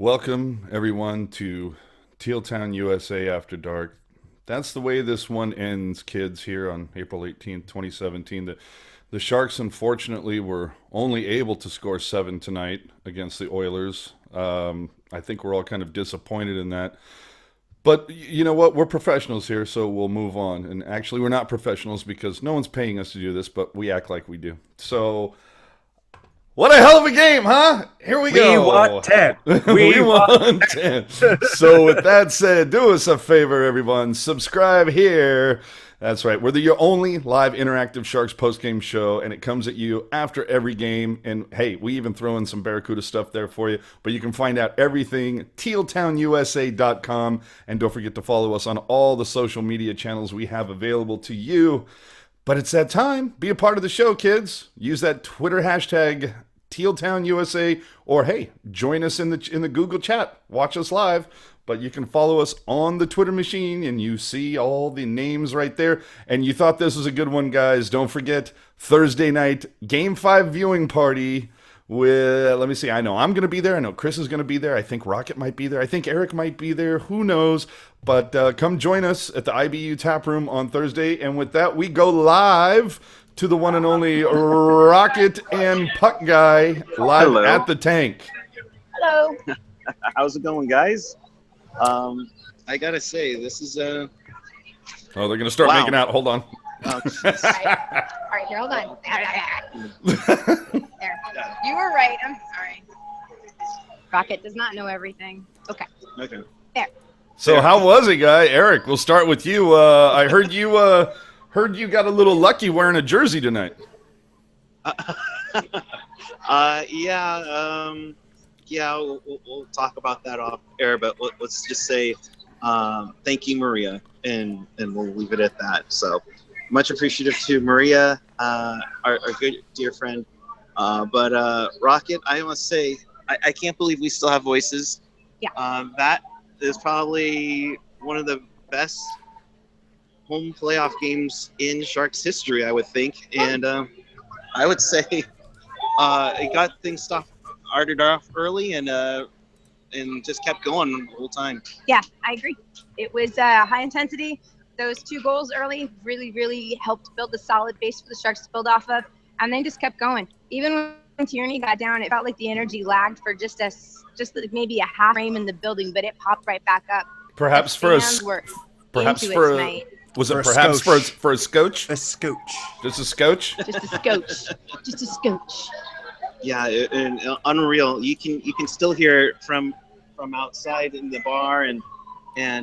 Welcome, everyone, to Teal Town, USA After Dark. That's the way this one ends, kids, here on April 18th, 2017. The Sharks, unfortunately, were only able to score 7 tonight against the Oilers. I think we're all kind of disappointed in that. But you know what? We're professionals here, so we'll move on. And actually, we're not professionals because no one's paying us to do this, but we act like we do. So, what a hell of a game, huh? Here we go. We want 10. We want 10. So with that said, do us a favor, everyone. Subscribe here. That's right. We're your only live interactive Sharks post-game show, and it comes at you after every game. And, hey, we even throw in some Barracuda stuff there for you. But you can find out everything, tealtownusa.com. And don't forget to follow us on all the social media channels we have available to you. But it's that time. Be a part of the show, kids. Use that Twitter hashtag TealTownUSA, or hey, join us in the Google chat. Watch us live. But you can follow us on the Twitter machine, and you see all the names right there. And you thought this was a good one, guys. Don't forget, Thursday night, Game 5 viewing party with, let me see, I know I'm going to be there. I know Chris is going to be there. I think Rocket might be there. I think Eric might be there. Who knows? But come join us at the IBU Tap Room on Thursday. And with that, we go live to the one and only Rocket and Puck Guy live Hello. at the tank. Hello. How's it going, guys? I gotta say, this is Oh, they're going to start Wow. making out. Hold on. oh, All right, here, hold on. There. You were right. I'm sorry. Rocket does not know everything. Okay. okay. There. So how was it, guy? Eric, we'll start with you. I heard you got a little lucky wearing a jersey tonight. Yeah, we'll talk about that off air, but let's just say thank you, Maria, and we'll leave it at that. So much appreciative to Maria, our good dear friend. But Rocket, I must say, I can't believe we still have voices. Yeah. That is probably one of the best home playoff games in Sharks history, I would think. And I would say it got things started off early and just kept going the whole time. Yeah, I agree. It was high intensity. Those 2 goals early really, really helped build a solid base for the Sharks to build off of, and they just kept going. Even when Tierney got down, it felt like the energy lagged for just like maybe a half frame in the building, but it popped right back up. Perhaps The for a fans were perhaps into for it a tonight. was it For a perhaps scotch. for a scotch? A scooch. Just a scotch? Just a scotch. Just a scotch. Yeah, and unreal. You can still hear it from outside in the bar and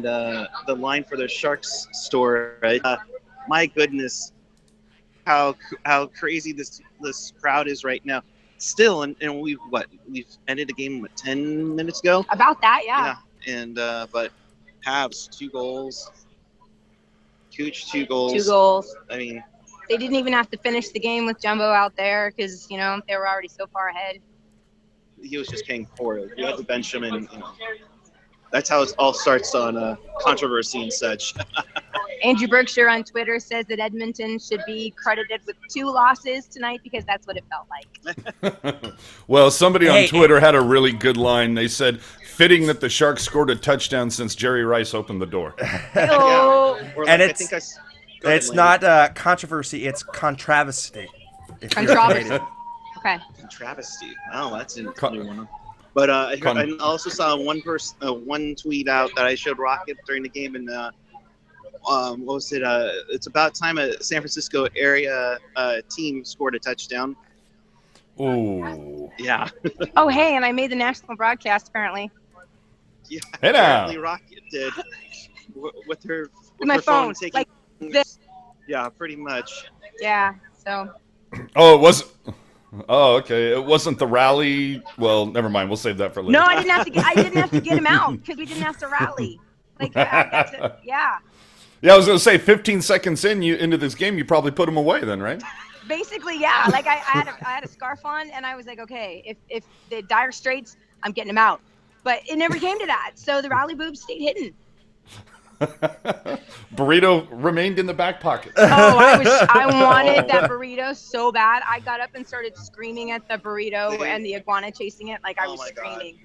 the line for the Sharks store. Right? My goodness, how crazy this crowd is right now. Still, and we've ended the game 10 minutes ago. About that, yeah. Yeah, and but Habs 2 goals, Cooch 2 goals. 2 goals. I mean, They didn't even have to finish the game with Jumbo out there because, they were already so far ahead. he was just paying for it. You had to bench him, and that's how it all starts on controversy and such. Andrew Berkshire on Twitter says that Edmonton should be credited with 2 losses tonight because that's what it felt like. Well, somebody on Hey. Twitter had a really good line. They said, "Fitting that the Sharks scored a touchdown since Jerry Rice opened the door." Oh, Or And I it's- think go ahead, It's Lane. not controversy, it's controversy. if you're Controversy. related. okay. Travesty. Oh, that's a Con- new one. But Con- I also saw one tweet out that I showed Rocket during the game, and what was it? It's about time a San Francisco area team scored a touchdown. Ooh. Yeah. Oh, hey, and I made the national broadcast apparently. Yeah. Hey now. Apparently Rocket did with her With my her phone, taking. like this. Yeah, pretty much. Yeah, so Oh, it wasn't. Oh, okay. It wasn't the rally. Well, never mind. We'll save that for later. no, I didn't have to get him out because we didn't have to rally. Like, I got to, yeah. Yeah, I was going to say, 15 seconds into this game, you probably put him away then, right? Basically, yeah. Like I had a scarf on, and I was like, okay, if the dire straits, I'm getting him out. But it never came to that, so the rally boobs stayed hidden. Burrito remained in the back pocket. Oh, I wanted that burrito so bad. I got up and started screaming at the burrito and the iguana chasing it. Like I Oh was my God. screaming.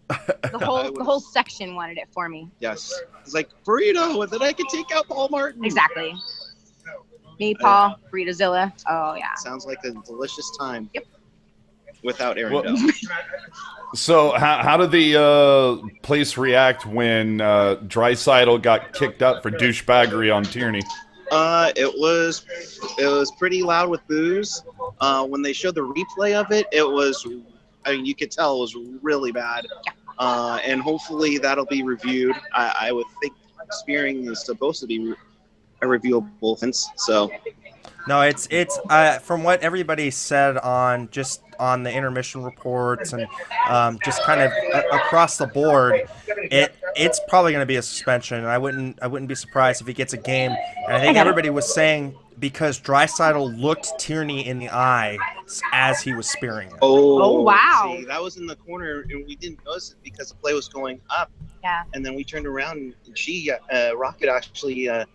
The whole section wanted it for me. Yes. It's like burrito, and then I could take out Paul Martin. Exactly. Me, Paul, Burritozilla. Oh yeah. Sounds like a delicious time. Yep. Without Aaron Well, Bell. So how did the place react when Draisaitl got kicked out for douchebaggery on Tierney? It was pretty loud with boos. When they showed the replay of it, it was, I mean, you could tell it was really bad. And hopefully that'll be reviewed. I would think spearing is supposed to be a reviewable offense. So No, it's from what everybody said on the intermission reports and just kind of across the board, it's probably going to be a suspension. And I wouldn't be surprised if he gets a game. And I think everybody was saying because Draisaitl looked Tierney in the eye as he was spearing him. Oh wow. See, that was in the corner, and we didn't notice it because the play was going up. Yeah. And then we turned around, and Rocket actually, hit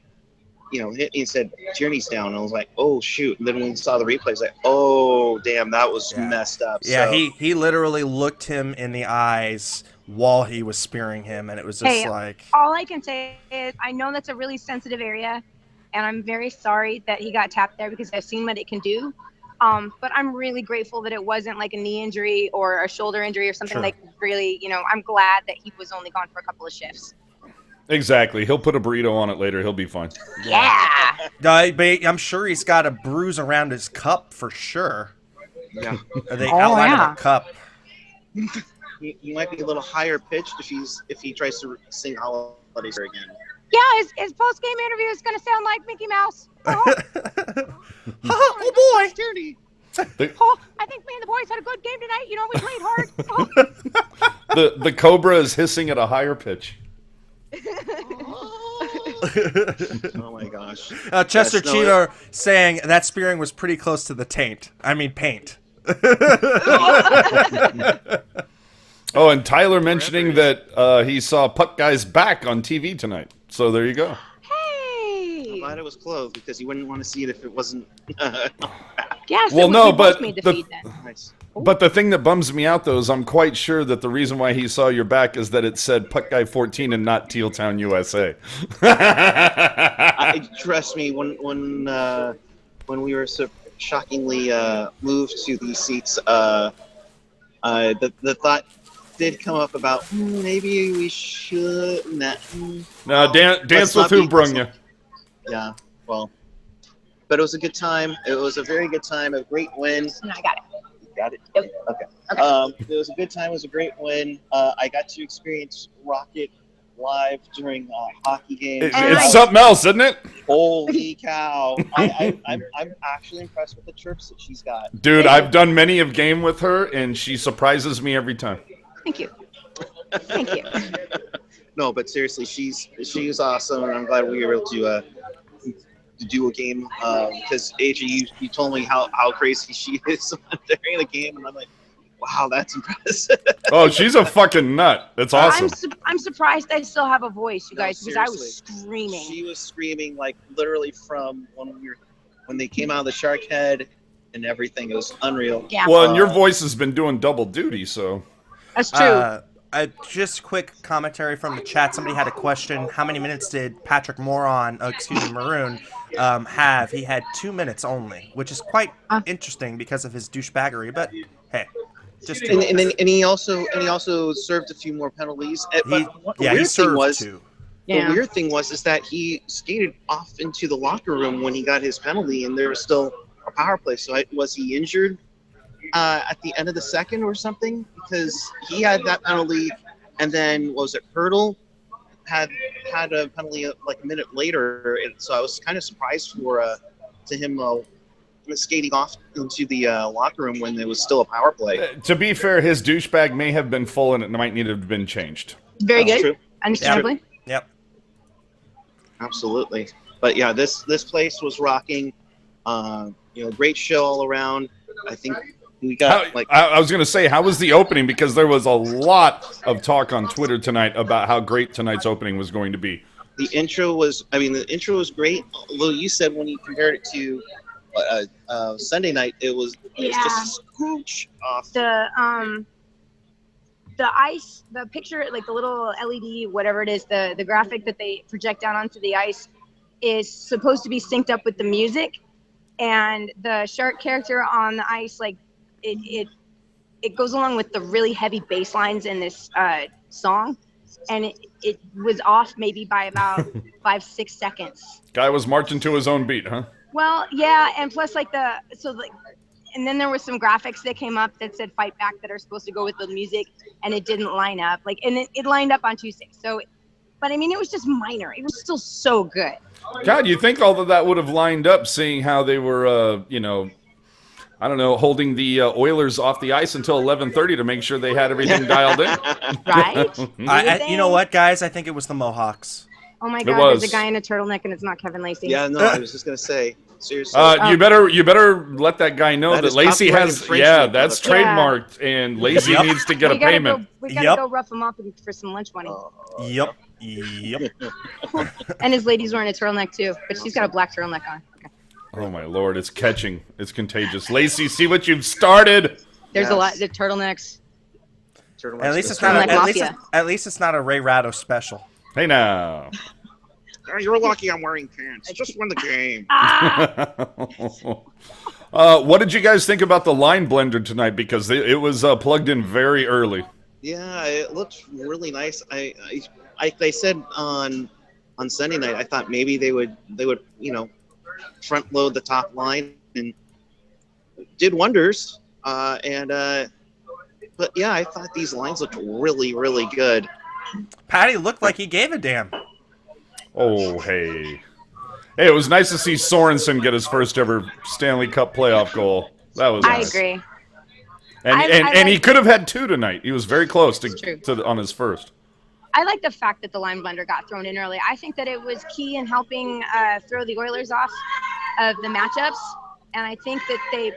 me and said, Tierney's down. And I was like, oh, shoot. And then when we saw the replay, I was like, oh, damn, that was messed up. Yeah, so, he literally looked him in the eyes while he was spearing him, and it was just like... All I can say is I know that's a really sensitive area, and I'm very sorry that he got tapped there because I've seen what it can do. But I'm really grateful that it wasn't like a knee injury or a shoulder injury or something like really, I'm glad that he was only gone for a couple of shifts. Exactly. He'll put a burrito on it later. He'll be fine. Yeah. But I'm sure he's got a bruise around his cup for sure. Yeah. The outline of the cup. He might be a little higher pitched if he tries to sing Holidays again. Yeah, his post-game interview is going to sound like Mickey Mouse. Oh, boy. Tierney. I think me and the boys had a good game tonight. We played hard. The Cobra is hissing at a higher pitch. Oh my gosh. Chester Cheetor saying that spearing was pretty close to the paint. Oh, and Tyler mentioning that he saw Puck Guy's back on TV tonight. So there you go. Hey. I'm glad it was closed because you wouldn't want to see it if it wasn't. Yes. Well, no, but made the feed then. Nice. But the thing that bums me out, though, is I'm quite sure that the reason why he saw your back is that it said Puck Guy 14 and not Teal Town, USA. Trust me, when we were so shockingly moved to these seats, the thought did come up about maybe we should not. No, dance with who brung you. Yeah, well, but it was a good time. It was a very good time. A great win. No, I got it. Got it? Yep. Okay. It was a good time. It was a great win. I got to experience Rocket live during a hockey game. It's something else, isn't it? Holy cow. I'm actually impressed with the chirps that she's got. Dude, I've done many of game with her, and she surprises me every time. Thank you. Thank you. No, but seriously, she's awesome, and I'm glad we were able to do a game because AJ, you told me how crazy she is during the game, and I'm like, wow, that's impressive. Oh, she's a fucking nut. That's awesome. I'm surprised I still have a voice, you guys, because I seriously. was screaming. She was screaming like literally from when they came out of the shark head and everything. It was unreal. Yeah. Well, and your voice has been doing double duty, so. That's true. Just quick commentary from the chat. Somebody had a question. How many minutes did Patrick Maroon have? He had 2 minutes only, which is quite interesting because of his douchebaggery. But hey, just and he also served a few more penalties. He served two. The weird thing was that he skated off into the locker room when he got his penalty, and there was still a power play. So was he injured at the end of the second or something? Because he had that penalty, and then Hurdle had a penalty like a minute later, and so I was kind of surprised to him skating off into the locker room when there was still a power play. To be fair, his douchebag may have been full, and it might need to have been changed. Very good. True. Understandably. Yep. Absolutely. But yeah, this place was rocking. Great show all around. I think we got I was going to say, how was the opening? Because there was a lot of talk on Twitter tonight about how great tonight's opening was going to be. The intro was great. Although you said when you compared it to Sunday night, it was just a scooch off. the ice, the picture, like the little LED, whatever it is, the graphic that they project down onto the ice is supposed to be synced up with the music, and the shark character on the ice, like it goes along with the really heavy bass lines in this song, and it was off maybe by about 5-6 seconds. Guy was marching to his own beat, huh? Well, yeah, and plus and then there was some graphics that came up that said "Fight Back" that are supposed to go with the music, and it didn't line up. And it lined up on Tuesday. So, but I mean, it was just minor. It was still so good. God, you think all of that would have lined up, seeing how they were, I don't know, holding the Oilers off the ice until 11:30 to make sure they had everything dialed in. Right? You know what, guys? I think it was the Mohawks. Oh my God! There's a guy in a turtleneck, and it's not Kevin Lacey. Yeah, no, I was just gonna say. Seriously. You better let that guy know that Lacey has. Yeah, that's trademarked, and Lacey needs to get a payment. We gotta go rough him up for some lunch money. Yep. And his lady's wearing a turtleneck too, but she's got a black turtleneck on. Okay. Oh my Lord, it's catching. It's contagious. Lacey, see what you've started. There's a lot. The turtlenecks. At least it's not. At least it's not a Ray Ratto special. Hey now. You're lucky I'm wearing pants. Just win the game. What did you guys think about the line blender tonight? Because it was plugged in very early. Yeah, it looks really nice. They said on Sunday night, I thought maybe they would front load the top line, and did wonders. But yeah, I thought these lines looked really, really good. Patty looked like he gave a damn. Oh, hey. Hey, it was nice to see Sorensen get his first ever Stanley Cup playoff goal. That was nice. I agree. And he could have had 2 tonight. He was very close to on his first. I like the fact that the line blender got thrown in early. I think that it was key in helping throw the Oilers off of the matchups. And I think that they...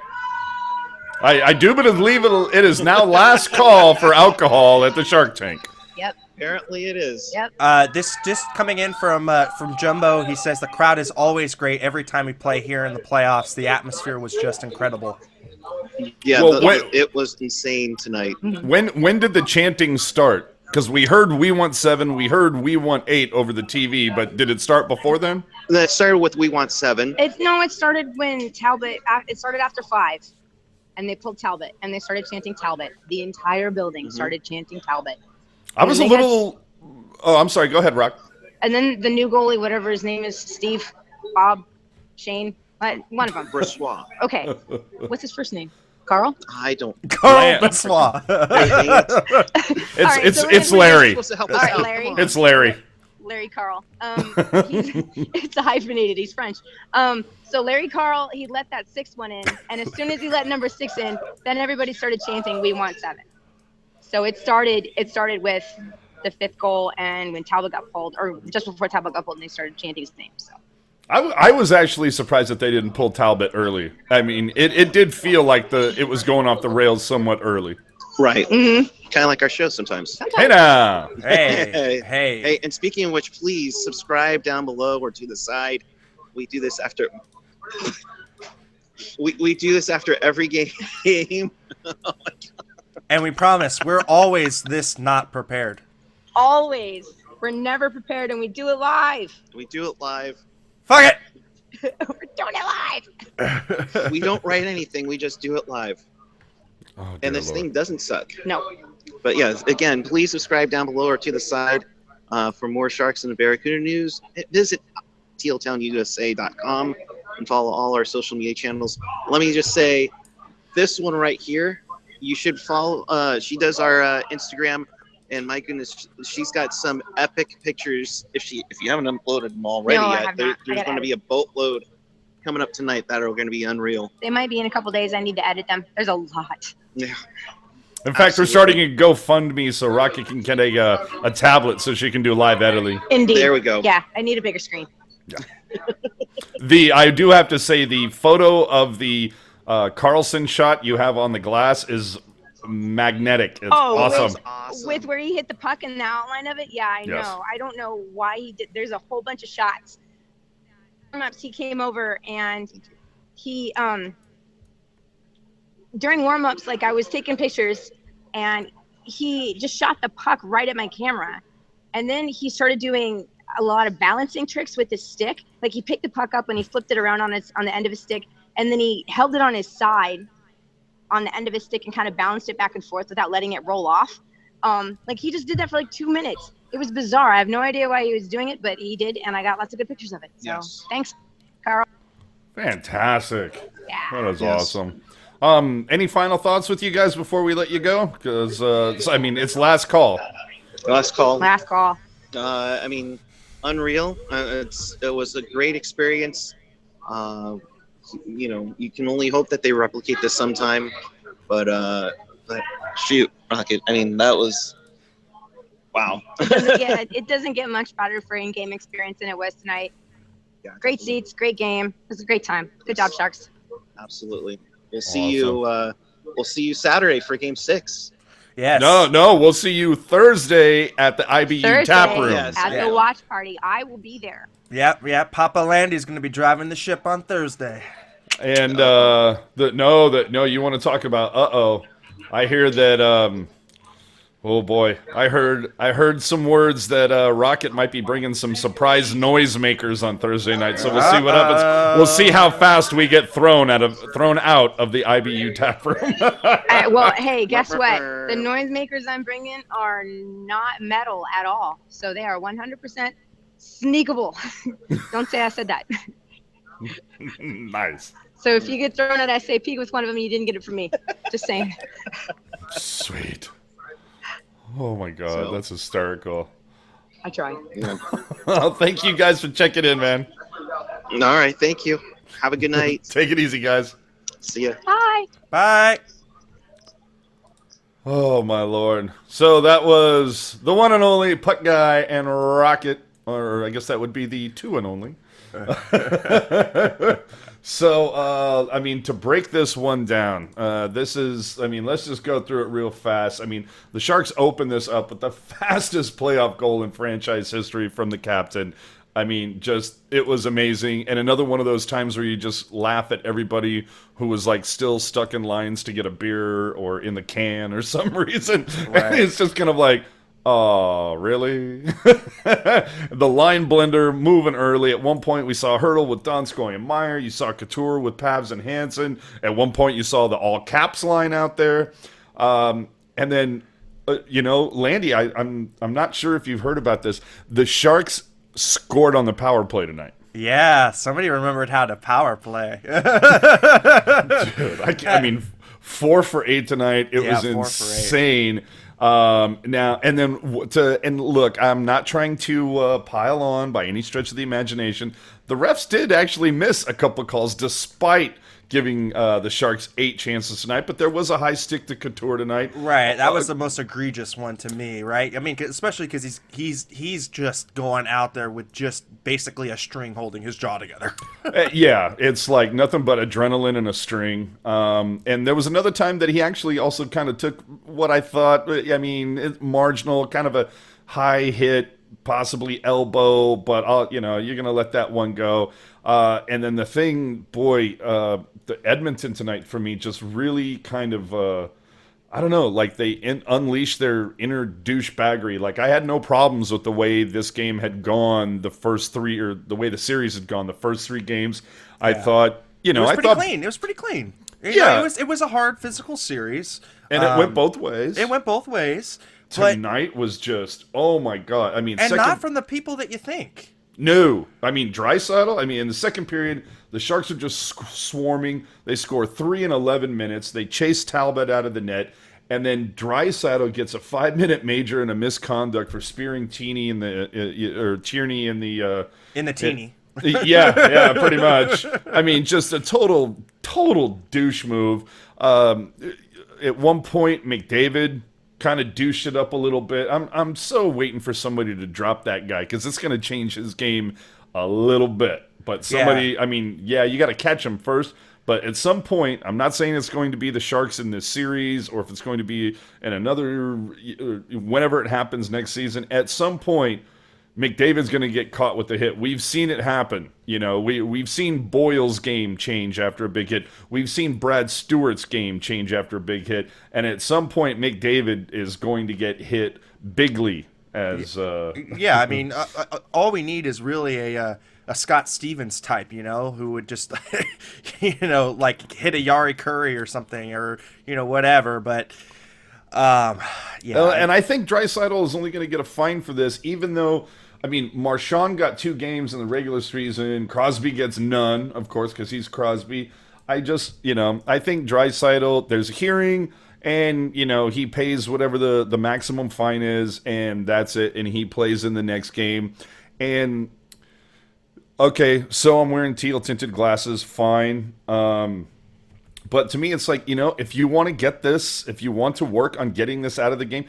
I do believe it is now last call for alcohol at the Shark Tank. Yep. Apparently it is. Yep. This just coming in from Jumbo. He says the crowd is always great every time we play here in the playoffs. The atmosphere was just incredible. Yeah, it was insane tonight. When did the chanting start? Because we heard "We Want 7," we heard "We Want 8" over the TV, but did it start before then? It started with "We Want 7." It started when Talbot. It started after 5, and they pulled Talbot, and they started chanting Talbot. The entire building started chanting Talbot. I was a little... Oh, I'm sorry. Go ahead, Rock. And then the new goalie, whatever his name is, Steve, Bob, Shane, one of them. Bressois. Okay. What's his first name? Carl? I don't... Carl Bressois. It's Larry. All right, Larry. It's Larry. Larry Carl. It's hyphenated. He's French. So Larry Carl, he let that 6th one in, and as soon as he let number 6 in, then everybody started chanting "We Want 7." So it started with the 5th goal, and when Talbot got pulled, or just before Talbot got pulled, and they started chanting his name. So I was actually surprised that they didn't pull Talbot early. I mean, it did feel like it was going off the rails somewhat early. Right. Mm-hmm. Kind of like our show sometimes. Hey now. Hey. And speaking of which, please subscribe down below or to the side. We do this after. We do this after every game. Oh my God. And we promise we're always this not prepared. Always. We're never prepared, and we do it live. We do it live. Fuck it. We're doing it live. We don't write anything. We just do it live. Oh, and this thing doesn't suck. No. But yeah, again, please subscribe down below or to the side for more Sharks and Barracuda news. Visit tealtownusa.com and follow all our social media channels. Let me just say, this one right here, you should follow. She does our Instagram, and my goodness, she's got some epic pictures. If you haven't uploaded them already yet, there's going to be a boatload coming up tonight that are going to be unreal. They might be in a couple days. I need to edit them. There's a lot. Yeah. In fact, we're starting a GoFundMe so Rocky can get a tablet so she can do live editing. Indeed. There we go. Yeah, I need a bigger screen. Yeah. I do have to say the photo of the Carlson shot you have on the glass is magnetic. It's awesome. With where he hit the puck and the outline of it, yeah, I know. I don't know why he did. There's a whole bunch of shots. He came over and he during warm-ups, like I was taking pictures, and he just shot the puck right at my camera. And then he started doing a lot of balancing tricks with his stick. Like he picked the puck up and he flipped it around on the end of his stick, and then he held it on his side on the end of his stick and kind of bounced it back and forth without letting it roll off. Like he just did that for like 2 minutes. It was bizarre. I have no idea why he was doing it, but he did, and I got lots of good pictures of it. So Yes. thanks, Carl. Fantastic. Yeah. That is Yes. awesome. Any final thoughts with you guys before we let you go? Because I mean, it's last call. Last call. Last call. I mean, unreal. It was a great experience. You know, you can only hope that they replicate this sometime. But shoot, Rocket. I mean, that was wow. It doesn't get much better for in-game experience than it was tonight. Yeah, Great seats, great game. It was a great time. Good job, Sharks. absolutely. We'll see you. We'll see you Saturday for Game 6. Yes. No, we'll see you Thursday at the IBU Thursday tap room. Yes. at Yeah. the watch party. I will be there. Yep. Papa Landy's going to be driving the ship on Thursday. And no, you want to talk about? I hear that. Oh boy, I heard some words that Rocket might be bringing some surprise noisemakers on Thursday night. So we'll see what happens. We'll see how fast we get thrown out of the IBU tap room. Well, hey, guess what? The noisemakers I'm bringing are not metal at all. So they are 100% sneakable. Don't say I said that. Nice. So if you get thrown at SAP with one of them, you didn't get it from me. Just saying. Sweet. Oh my God, So- that's hysterical. I try. Yeah. Well, thank you guys for checking in, man. All right. Thank you. Have a good night. Take it easy, guys. See ya. Bye. Bye. Oh my Lord. So that was the one and only Puck Guy and Rocket, or I guess that would be the two and only. So, I mean, to break this one down, let's just go through it real fast. I mean, the Sharks opened this up with the fastest playoff goal in franchise history from the captain. I mean, it was amazing. And another one of those times where you just laugh at everybody who was like still stuck in lines to get a beer or in the can or some reason. Right. And it's just kind of like, oh, really? The line blender moving early. At one point, we saw Hurdle with Donskoy and Meyer. You saw Couture with Pavs and Hansen. At one point, you saw the all caps line out there. And then, Landy, I'm not sure if you've heard about this. The Sharks scored on the power play tonight. Yeah, somebody remembered how to power play. Dude, I mean, 4 for 8 tonight. It was 4 for 8. insane. Now and look, I'm not trying to pile on by any stretch of the imagination. The refs did actually miss a couple of calls despite giving the Sharks 8 chances tonight, but there was a high stick to Couture tonight. Right, that was the most egregious one to me, right? I mean, especially because he's just going out there with just basically a string holding his jaw together. Yeah, it's like nothing but adrenaline and a string. And there was another time that he actually also kind of took what I thought, it's marginal, kind of a high hit, possibly elbow, but you're going to let that one go. And then the thing, the Edmonton tonight for me just really kind of, I don't know, like they unleashed their inner douchebaggery. Like I had no problems with the way this game had gone the first 3, or the way the series had gone the first 3 games. I thought, It was pretty clean. It was pretty clean. It was a hard physical series. And it went both ways. It went both ways. Tonight was just, oh my God. I mean, not from the people that you think. No. I mean, Draisaitl, in the second period, the Sharks are just swarming. They score 3 in 11 minutes. They chase Talbot out of the net. And then Draisaitl gets a 5-minute major and a misconduct for spearing Tierney in the Tierney in the teeny. yeah, pretty much. I mean, just a total douche move. At one point, McDavid kind of douche it up a little bit. I'm so waiting for somebody to drop that guy because it's going to change his game a little bit. But somebody, you got to catch him first. But at some point, I'm not saying it's going to be the Sharks in this series or if it's going to be in another, whenever it happens next season. At some point, McDavid's going to get caught with the hit. We've seen it happen. You know, we've seen Boyle's game change after a big hit. We've seen Brad Stewart's game change after a big hit. And at some point, McDavid is going to get hit bigly as. Yeah, I mean, all we need is really a Scott Stevens type, you know, who would just, you know, like hit a Yari Curry or something, or you know, whatever. But yeah, and I think Draisaitl is only going to get a fine for this, even though. I mean, Marchand got 2 games in the regular season. Crosby gets none, of course, because he's Crosby. I just, you know, I think Draisaitl, there's a hearing, and, you know, he pays whatever the maximum fine is, and that's it, and he plays in the next game. And, okay, so I'm wearing teal tinted glasses, fine. But to me, it's like, you know, if you want to get this, if you want to work on getting this out of the game,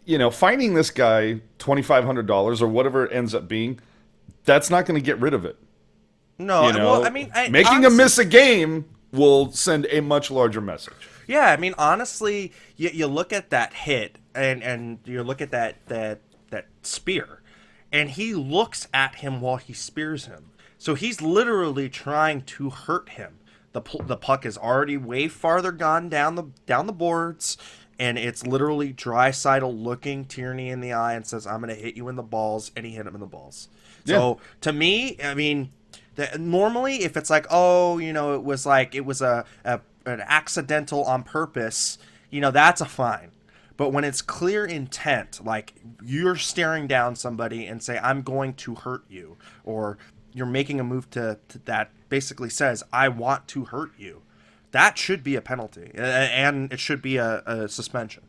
you know, finding this guy $2,500 or whatever it ends up being, that's not going to get rid of it. no, You know, well, I mean, making honestly, him miss a game will send a much larger message. yeah, I mean, honestly, you look at that hit and you look at that spear, and he looks at him while he spears him. So he's literally trying to hurt him. The puck is already way farther gone down the boards, and it's literally Draisaitl looking Tierney in the eye and says, "I'm going to hit you in the balls," and he hit him in the balls. So to me, I mean, normally if it's like, oh, you know, it was an accidental on purpose, you know, that's a fine. But when it's clear intent, like you're staring down somebody and say, "I'm going to hurt you," or you're making a move to that basically says, "I want to hurt you," that should be a penalty, and it should be a suspension.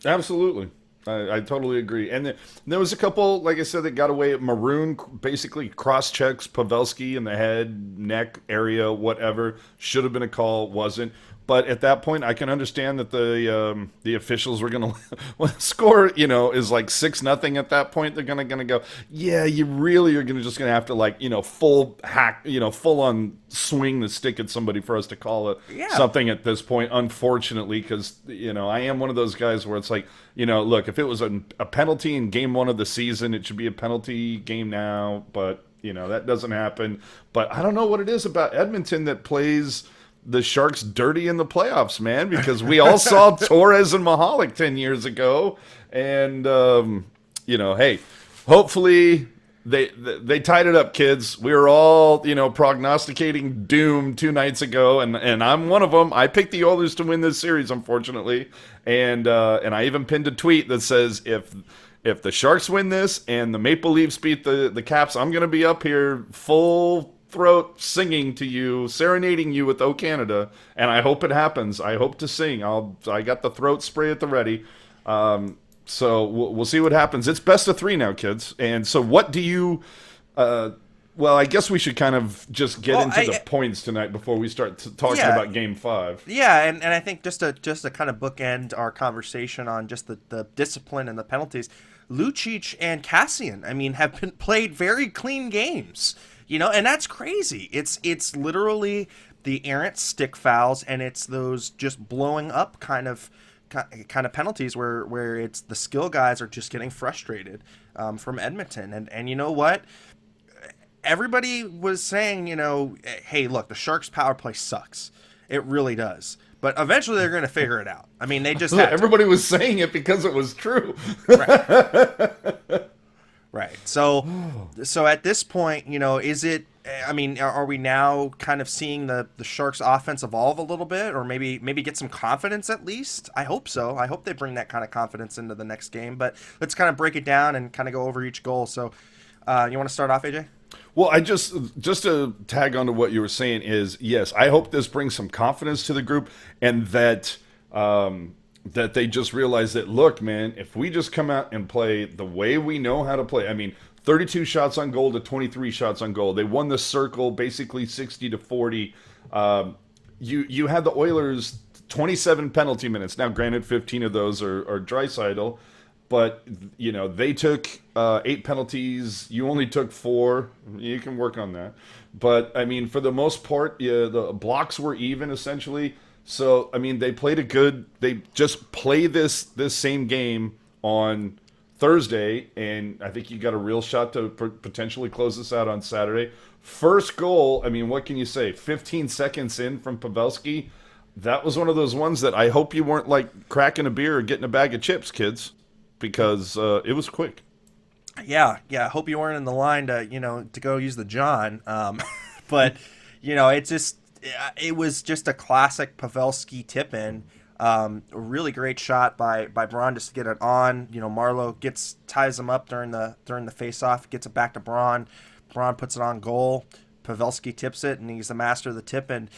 Absolutely. I totally agree. And there was a couple, like I said, that got away. Maroon basically cross-checks Pavelski in the head, neck area, whatever. Should have been a call, wasn't. But at that point, I can understand that the officials were going to when the score, you know, is like 6-0 at that point. They're going to go, yeah, you really are just going to have to, like, you know, full on swing the stick at somebody for us to call it something at this point. Unfortunately, because, you know, I am one of those guys where it's like, you know, look, if it was a penalty in game 1 of the season, it should be a penalty game now. But, you know, that doesn't happen. But I don't know what it is about Edmonton that plays the Sharks dirty in the playoffs, man, because we all saw Torres and Mahalik 10 years ago. And, you know, hey, hopefully they tied it up, kids. We were all, you know, prognosticating doom 2 nights ago, and I'm one of them. I picked the Oilers to win this series, unfortunately. And I even pinned a tweet that says if the Sharks win this and the Maple Leafs beat the Caps, I'm going to be up here full throat singing to you, serenading you with "O Canada," and I hope it happens. I hope to sing. I got the throat spray at the ready. So we'll see what happens. It's best of 3 now, kids. And so what do you? Well, I guess we should kind of just get into the points tonight before we start talking about Game 5. Yeah, and I think just to kind of bookend our conversation on just the discipline and the penalties, Lucic and Cassian, I mean, have played very clean games. You know, and that's crazy. It's literally the errant stick fouls, and it's those just blowing up kind of penalties where it's the skill guys are just getting frustrated from Edmonton. And you know what? Everybody was saying, you know, hey, look, the Sharks' power play sucks. It really does. But eventually they're going to figure it out. I mean, they just have everybody was saying it because it was true. Right. Right. So at this point, you know, is it, I mean, are we now kind of seeing the Sharks offense evolve a little bit, or maybe get some confidence at least? I hope so. I hope they bring that kind of confidence into the next game, but let's kind of break it down and kind of go over each goal. So you want to start off, AJ? Well, I just to tag on to what you were saying is, yes, I hope this brings some confidence to the group, and that that they just realize that, look, man, if we just come out and play the way we know how to play, I mean, 32 shots on goal to 23 shots on goal. They won the circle basically 60-40. You had the Oilers 27 penalty minutes. Now, granted, 15 of those are Draisaitl, but, you know, they took 8 penalties. You only took 4. You can work on that. But, I mean, for the most part, the blocks were even, essentially. So, I mean, they just play this same game on Thursday, and I think you got a real shot to potentially close this out on Saturday. First goal, I mean, what can you say? 15 seconds in from Pavelski. That was one of those ones that I hope you weren't like cracking a beer or getting a bag of chips, kids, because it was quick. Yeah. I hope you weren't in the line to to go use the John. But it was just a classic Pavelski tip in. A really great shot by Braun just to get it on. Marlowe ties him up during the face-off, gets it back to Braun. Braun puts it on goal. Pavelski tips it, and he's the master of the tip. And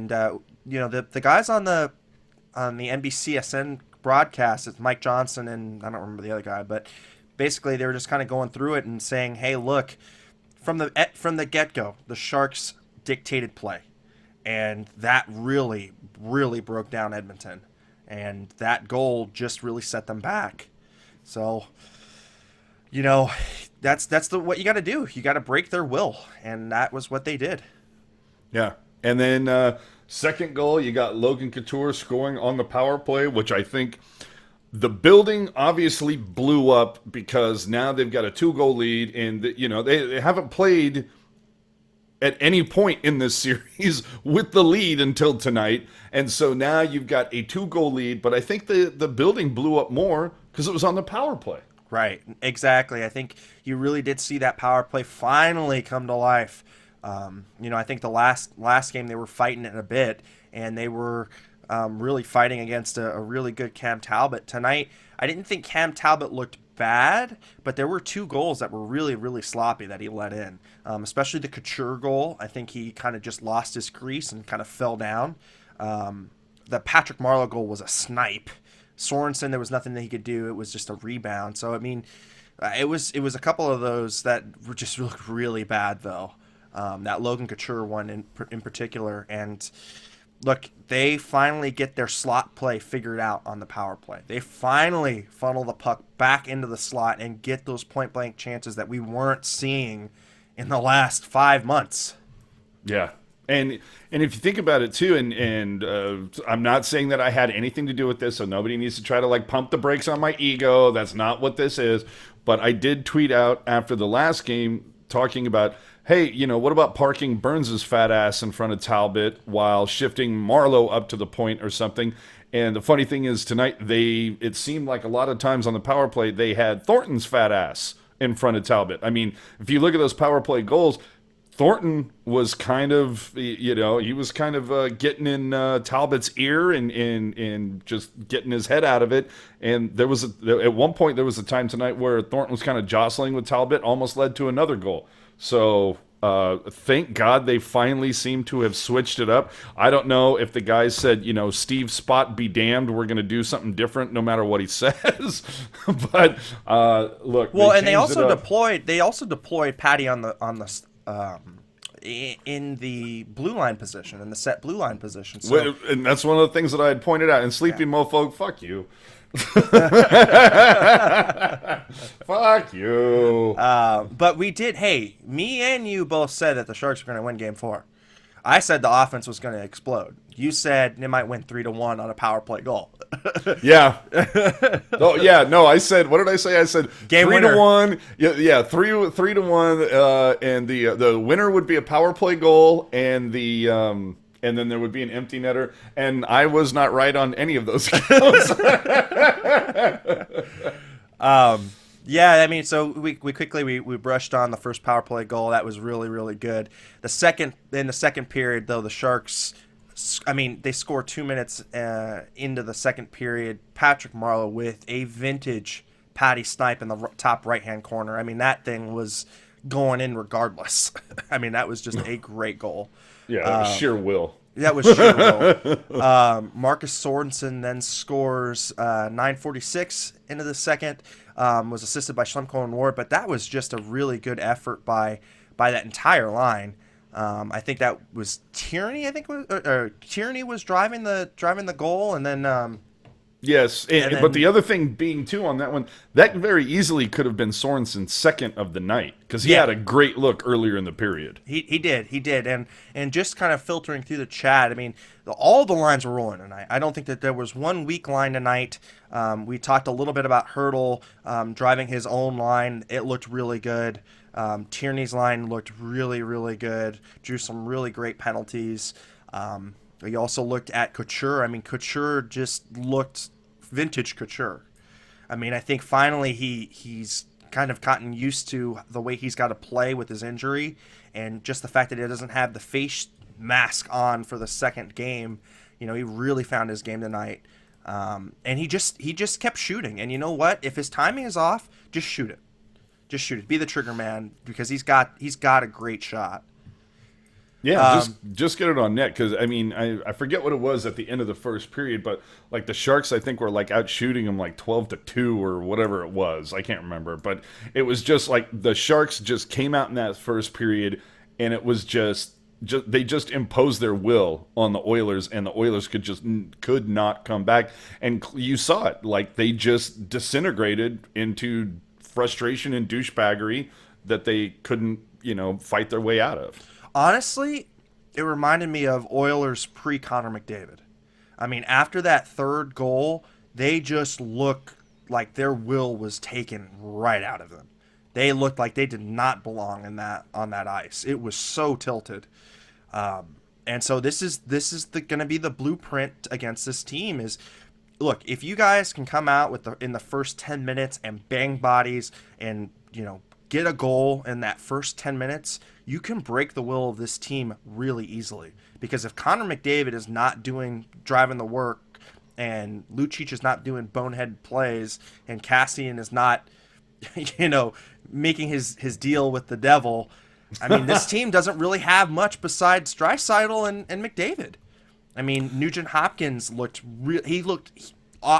the guys on the NBCSN broadcast, it's Mike Johnson and I don't remember the other guy, but basically they were just kind of going through it and saying, hey, look, from the get-go, the Sharks dictated play. And that really, really broke down Edmonton. And that goal just really set them back. So, that's what you got to do. You got to break their will. And that was what they did. Yeah. And then second goal, you got Logan Couture scoring on the power play, which I think the building obviously blew up because now they've got a 2-goal lead. And, they haven't played at any point in this series with the lead until tonight. And so now you've got a 2-goal lead, but I think the building blew up more because it was on the power play. Right, exactly. I think you really did see that power play finally come to life. I think the last game they were fighting it a bit, and they were really fighting against a really good Cam Talbot. Tonight, I didn't think Cam Talbot looked bad, but there were 2 goals that were really, really sloppy that he let in, especially the Couture goal. I think he kind of just lost his crease and kind of fell down. The Patrick Marleau goal was a snipe. Sorensen, there was nothing that he could do. It was just a rebound. So, I mean, it was a couple of those that were just looked really bad, though. That Logan Couture one in particular. And look, they finally get their slot play figured out on the power play. They finally funnel the puck back into the slot and get those point-blank chances that we weren't seeing in the last 5 months. Yeah. And if you think about it, too, and I'm not saying that I had anything to do with this, so nobody needs to try to, pump the brakes on my ego. That's not what this is. But I did tweet out after the last game talking about, hey, what about parking Burns' fat ass in front of Talbot while shifting Marlowe up to the point or something? And the funny thing is tonight, it seemed like a lot of times on the power play, they had Thornton's fat ass in front of Talbot. I mean, if you look at those power play goals, Thornton was kind of, he was kind of getting in Talbot's ear and just getting his head out of it. And at one point, there was a time tonight where Thornton was kind of jostling with Talbot, almost led to another goal. So thank God they finally seem to have switched it up. I don't know if the guys said, Steve Spot be damned, we're going to do something different no matter what he says. But look, well, and they also deployed Patty on the in the blue line position, in the set blue line position. So, and that's one of the things that I had pointed out. And Sleepy Mofo, fuck you. Fuck you. But we did. Hey, me and you both said that the Sharks were going to win Game 4. I said the offense was going to explode. You said they might win 3-1 on a power play goal. Yeah. Oh yeah. No, I said. What did I say? I said Game 3-1. Yeah. 3-1. And the winner would be a power play goal, and and then there would be an empty netter. And I was not right on any of those counts. Yeah, I mean, so we quickly brushed on the first power play goal. That was really, really good. In the second period, though, the Sharks, I mean, they scored 2 minutes into the second period. Patrick Marleau with a vintage Patty snipe in the top right-hand corner. I mean, that thing was going in regardless. I mean, that was just a great goal. Yeah, that was sheer will. That was sheer will. Marcus Sorensen then scores 9:46 into the second. Was assisted by Schlemko and Ward, but that was just a really good effort by that entire line. I think that was Tierney. Tierney was driving the goal, and then Yes, And but then the other thing being too on that one, that very easily could have been Sorensen's second of the night because he Yeah. had a great look earlier in the period. he did, and just kind of filtering through the chat. I mean, all the lines were rolling tonight. I don't think that there was one weak line tonight. We talked a little bit about Hurdle driving his own line. It looked really good. Tierney's line looked really, really good. Drew some really great penalties. We also looked at Couture. I mean, Couture just looked vintage Couture. I mean, I think finally he's kind of gotten used to the way he's got to play with his injury, and just the fact that he doesn't have the face mask on for the second game. You know, he really found his game tonight, and he just kept shooting. And you know what? If his timing is off, just shoot it. Just shoot it. Be the trigger man because he's got a great shot. Yeah, just get it on net because I mean I forget what it was at the end of the first period, but like the Sharks I think were like out shooting them like 12-2 or whatever it was. I can't remember, but it was just like the Sharks just came out in that first period and it was just they just imposed their will on the Oilers and the Oilers could not come back, and you saw it, like they just disintegrated into frustration and douchebaggery that they couldn't fight their way out of. Honestly, it reminded me of Oilers pre-Connor McDavid. I mean, after that third goal, they just looked like their will was taken right out of them. They looked like they did not belong on that ice. It was so tilted. And so this is going to be the blueprint against this team is, look, if you guys can come out in the first 10 minutes and bang bodies and, get a goal in that first 10 minutes, you can break the will of this team really easily. Because if Connor McDavid is not driving the work, and Lucic is not doing bonehead plays, and Cassian is not, making his deal with the devil, I mean, this team doesn't really have much besides Draisaitl and McDavid. I mean, Nugent Hopkins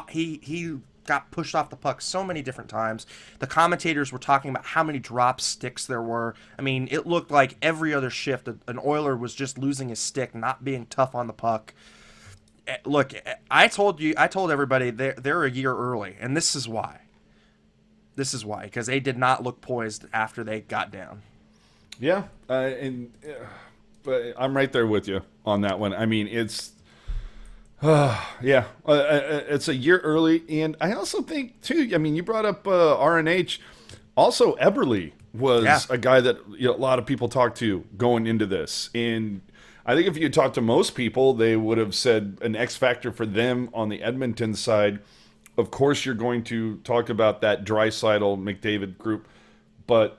he got pushed off the puck so many different times. The commentators were talking about how many drop sticks there were. I mean, it looked like every other shift an Oiler was just losing his stick, not being tough on the puck. Look, I told everybody they're a year early, and this is why. Because they did not look poised after they got down. Yeah, but I'm right there with you on that one. I mean, it's it's a year early, and I also think too. I mean, you brought up RNH. Also, Eberle was a guy that a lot of people talked to going into this, and I think if you talk to most people, they would have said an X factor for them on the Edmonton side. Of course, you're going to talk about that Draisaitl McDavid group, but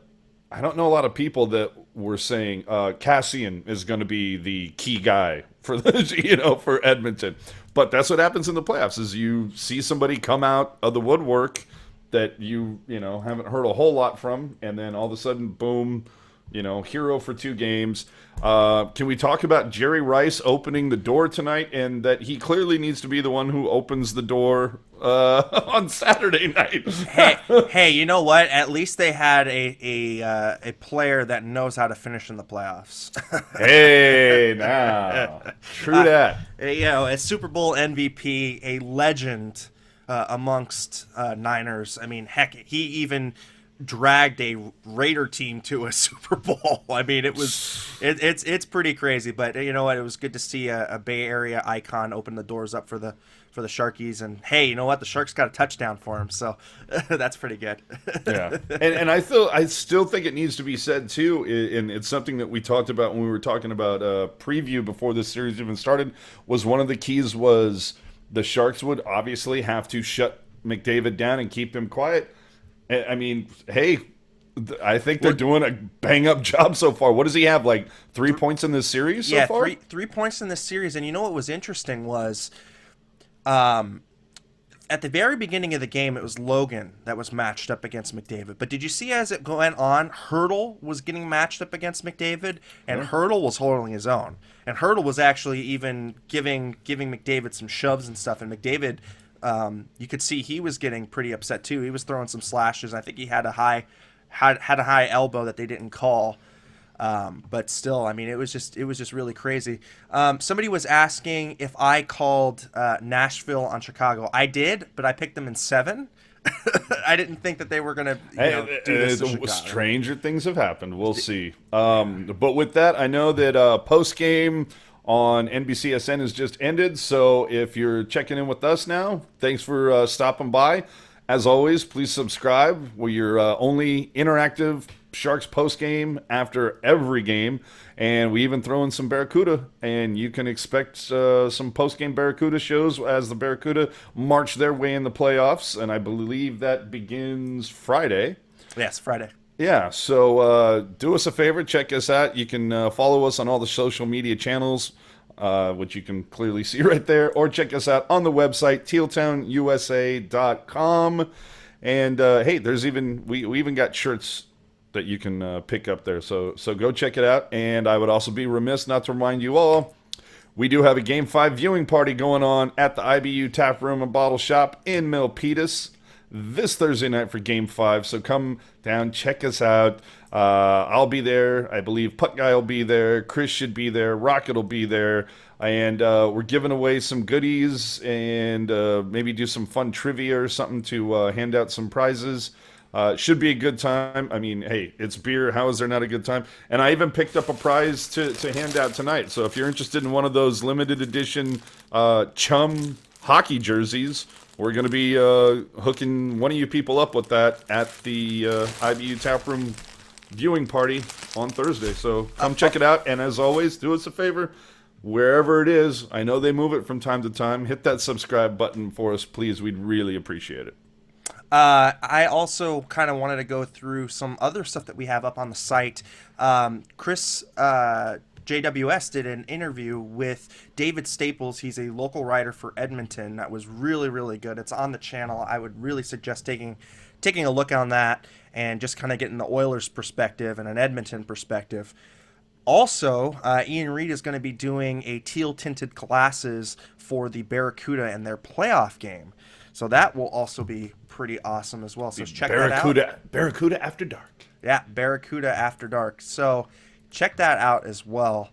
I don't know a lot of people that were saying Cassian is going to be the key guy for the, for Edmonton. But that's what happens in the playoffs: is you see somebody come out of the woodwork that you haven't heard a whole lot from, and then all of a sudden, boom, hero for 2 games. Can we talk about Jerry Rice opening the door tonight, and that he clearly needs to be the one who opens the door on Saturday night? hey, you know what? At least they had a player that knows how to finish in the playoffs. Hey, now, true that. A Super Bowl MVP, a legend amongst Niners. I mean, heck, he even dragged a Raider team to a Super Bowl. I mean, it's pretty crazy, but you know what? It was good to see a Bay Area icon open the doors up for the Sharkies. And hey, you know what? The Sharks got a touchdown for him, so that's pretty good. Yeah, and I still think it needs to be said too, and it's something that we talked about when we were talking about preview before this series even started. Was one of the keys was the Sharks would obviously have to shut McDavid down and keep him quiet. I mean, hey, I think they're doing a bang-up job so far. What does he have, like 3 points in this series so far? Yeah, 3 points in this series. And you know what was interesting was at the very beginning of the game, it was Logan that was matched up against McDavid. But did you see as it went on, Hurdle was getting matched up against McDavid, and Hurdle was holding his own. And Hurdle was actually even giving McDavid some shoves and stuff. And McDavid, you could see he was getting pretty upset too. He was throwing some slashes. I think he had a high elbow that they didn't call. But still, I mean, it was just really crazy. Somebody was asking if I called Nashville on Chicago. I did, but I picked them in 7. I didn't think that they were gonna do this to Chicago. Stranger things have happened. We'll see. But with that, I know that Postgame on NBCSN has just ended. So if you're checking in with us now, thanks for stopping by. As always, please subscribe. We're your only interactive Sharks postgame after every game. And we even throw in some Barracuda. And you can expect some postgame Barracuda shows as the Barracuda march their way in the playoffs. And I believe that begins Friday. Yes, Friday. Yeah, so do us a favor, check us out. You can follow us on all the social media channels, which you can clearly see right there, or check us out on the website, tealtownusa.com. And hey, there's even we even got shirts that you can pick up there. So go check it out. And I would also be remiss not to remind you all, we do have a Game 5 viewing party going on at the IBU Tap Room and Bottle Shop in Milpitas this Thursday night for Game 5. So come down, check us out. I'll be there. I believe Puck Guy will be there. Chris should be there. Rocket will be there. And we're giving away some goodies and maybe do some fun trivia or something to hand out some prizes. Should be a good time. I mean, hey, it's beer. How is there not a good time? And I even picked up a prize to hand out tonight. So if you're interested in one of those limited edition Chum hockey jerseys, we're going to be hooking one of you people up with that at the IBU Taproom viewing party on Thursday. So come check it out. And as always, do us a favor. Wherever it is, I know they move it from time to time. Hit that subscribe button for us, please. We'd really appreciate it. I also kind of wanted to go through some other stuff that we have up on the site. Chris JWS did an interview with David Staples. He's a local writer for Edmonton. That was really, really good. It's on the channel. I would really suggest taking a look on that and just kind of getting the Oilers perspective and an Edmonton perspective. Also, Ian Reed is going to be doing a teal-tinted glasses for the Barracuda and their playoff game. So that will also be pretty awesome as well. So check that out. Barracuda After Dark. Yeah, Barracuda After Dark. So check that out as well.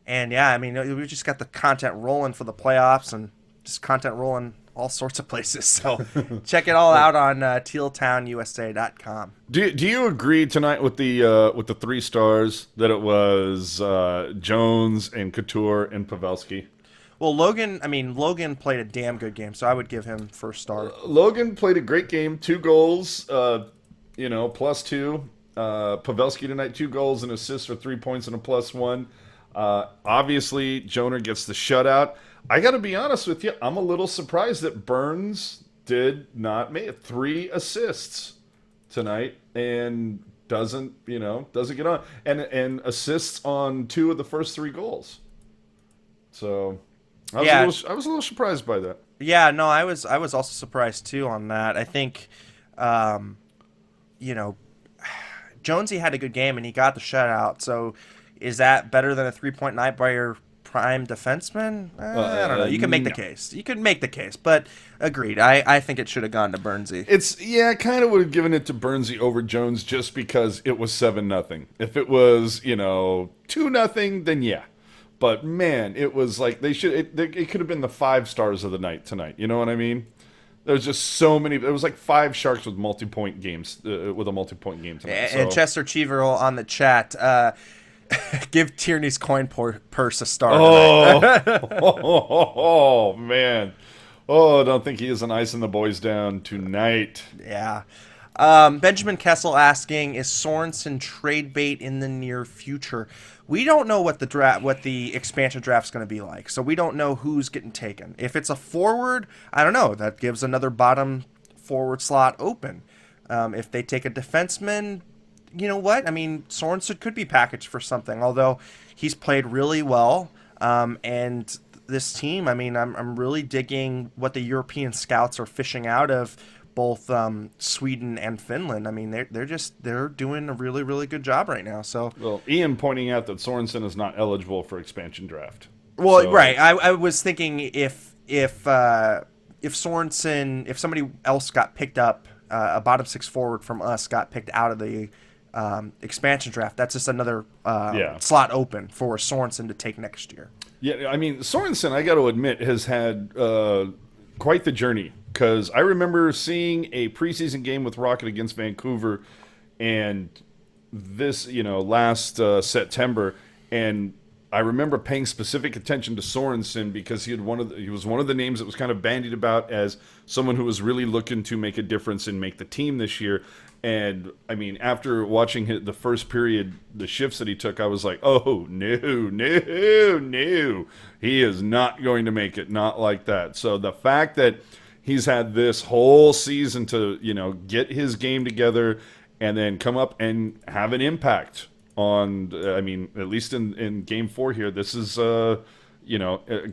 And yeah, I mean, we just got the content rolling for the playoffs and just content rolling all sorts of places. So check it all out on tealtownusa.com. Do you agree tonight with the 3 stars that it was Jones and Couture and Pavelski? Well, Logan played a damn good game, so I would give him first star. Logan played a great game, 2 goals, +2. Pavelski tonight, 2 goals and assists for 3 points and a +1. Obviously, Joner gets the shutout. I got to be honest with you, I'm a little surprised that Burns did not make 3 assists tonight and doesn't get on and assists on 2 of the first 3 goals. So I was a little surprised by that. Yeah, no, I was also surprised too on that. I think, Jonesy had a good game and he got the shutout. So, is that better than a 3.9 by your prime defenseman? I don't know. You can make the case. You could make the case, but agreed. I think it should have gone to Burnsy. I kind of would have given it to Burnsy over Jones just because it was 7-0. If it was 2-0, then yeah. But man, it was like it could have been the 5 stars of the night tonight. You know what I mean? There's just so many. There was like 5 Sharks with multi-point games with a multi-point game tonight. And Chester Cheever on the chat, give Tierney's coin purse a star. Oh man! Oh, I don't think he is an icing the boys down tonight. Yeah. Benjamin Kessel asking, is Sorensen trade bait in the near future? We don't know what the expansion draft is going to be like, so we don't know who's getting taken. If it's a forward, I don't know. That gives another bottom forward slot open. If they take a defenseman, you know what? I mean, Sorensen could be packaged for something, although he's played really well. And this team, I mean, I'm really digging what the European scouts are fishing out of both Sweden and Finland. I mean, they're doing a really, really good job right now. So, well, Ian pointing out that Sorensen is not eligible for expansion draft. Well, so. Right. I was thinking if Sorensen, if somebody else got picked up, a bottom 6 forward from us got picked out of the expansion draft. That's just another Yeah. slot open for Sorensen to take next year. Yeah, I mean, Sorensen, I got to admit, has had quite the journey. Because I remember seeing a preseason game with Rocket against Vancouver, and this, last September, and I remember paying specific attention to Sorensen because he was one of the names that was kind of bandied about as someone who was really looking to make a difference and make the team this year. And I mean, after watching the first period, the shifts that he took, I was like, oh, no. He is not going to make it. Not like that. So the fact that he's had this whole season to, get his game together and then come up and have an impact on, I mean, at least in game 4 here, this is, a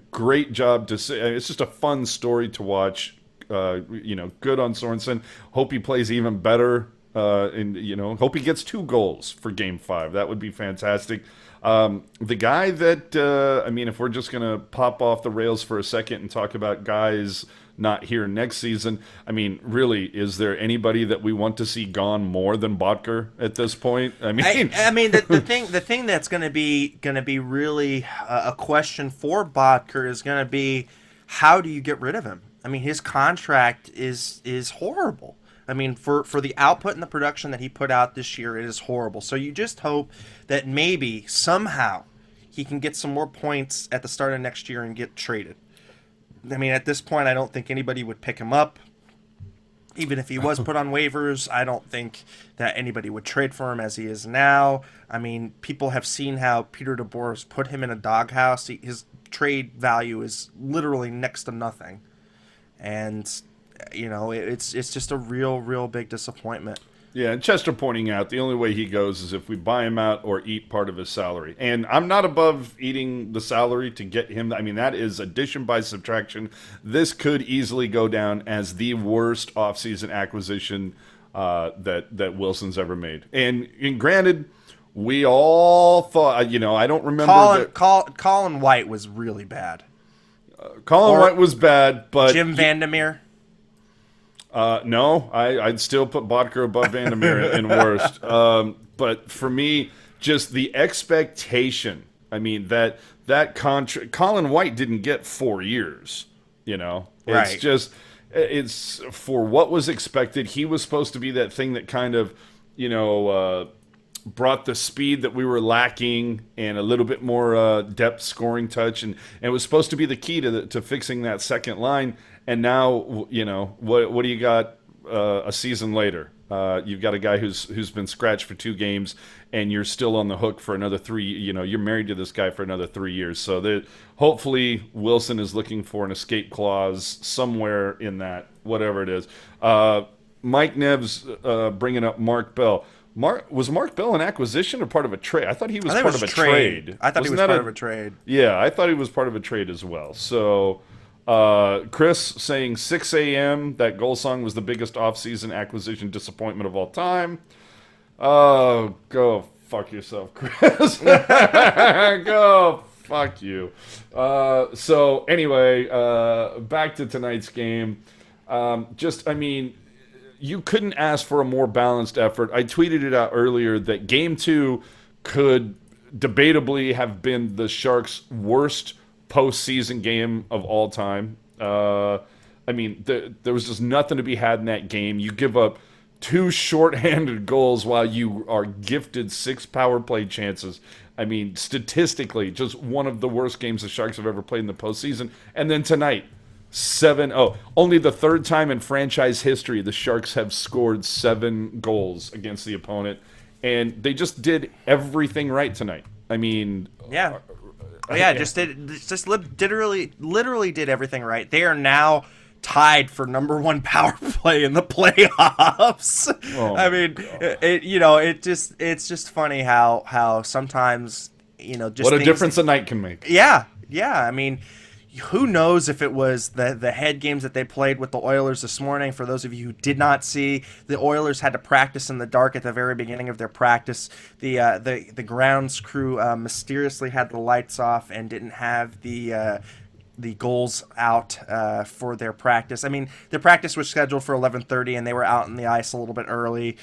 great job to see. It's just a fun story to watch. Good on Sorensen. Hope he plays even better. And hope he gets 2 goals for Game 5. That would be fantastic. The guy that I mean, if we're just gonna pop off the rails for a second and talk about guys not here next season, I mean, really, is there anybody that we want to see gone more than Botker at this point? I mean, the thing that's gonna be really a question for Botker is gonna be, how do you get rid of him? I mean, his contract is horrible. I mean, for the output and the production that he put out this year, it is horrible. So you just hope that maybe, somehow, he can get some more points at the start of next year and get traded. I mean, at this point, I don't think anybody would pick him up. Even if he was put on waivers, I don't think that anybody would trade for him as he is now. I mean, people have seen how Peter DeBoer put him in a doghouse. His trade value is literally next to nothing. And it's just a real big disappointment. Yeah, and Chester pointing out the only way he goes is if we buy him out or eat part of his salary. And I'm not above eating the salary to get him. I mean, that is addition by subtraction. This could easily go down as the worst offseason acquisition that Wilson's ever made. And granted, we all thought, I don't remember. Colin White was really bad. Colin White was bad, but Jim Vandermeer. No, I'd still put Botker above Vandermeer in worst. But for me, just the expectation. I mean, that contract. Colin White didn't get 4 years. It's right. just, it's for what was expected. He was supposed to be that thing that kind of, brought the speed that we were lacking and a little bit more depth scoring touch, and it was supposed to be the key to fixing that second line. And now, what do you got a season later? You've got a guy who's been scratched for 2 games, and you're still on the hook for another 3. You're married to this guy for another 3 years. So hopefully Wilson is looking for an escape clause somewhere in that, whatever it is. Mike Neves bringing up Mark Bell. Was Mark Bell an acquisition or part of a trade? I thought he was part of a trade. I thought he was part of a trade. Yeah, I thought he was part of a trade as well. So Chris saying 6 a.m. that goal song was the biggest offseason acquisition disappointment of all time. Oh, go fuck yourself, Chris. Go fuck you. So anyway, back to tonight's game. You couldn't ask for a more balanced effort. I tweeted it out earlier that Game 2 could debatably have been the Sharks' worst postseason game of all time. There was just nothing to be had in that game. You give up 2 shorthanded goals while you are gifted 6 power play chances. I mean, statistically, just one of the worst games the Sharks have ever played in the postseason. And then tonight, 7-0. Only the 3rd time in franchise history the Sharks have scored 7 goals against the opponent. And they just did everything right tonight. I mean... Yeah. Literally did everything right. They are now tied for number 1 power play in the playoffs. Oh, I mean, it's just funny how sometimes, just what a difference a night can make. Yeah. I mean, who knows if it was the head games that they played with the Oilers this morning. For those of you who did not see, the Oilers had to practice in the dark at the very beginning of their practice. The grounds crew mysteriously had the lights off and didn't have the goals out for their practice. I mean, their practice was scheduled for 11:30, and they were out on the ice a little bit early.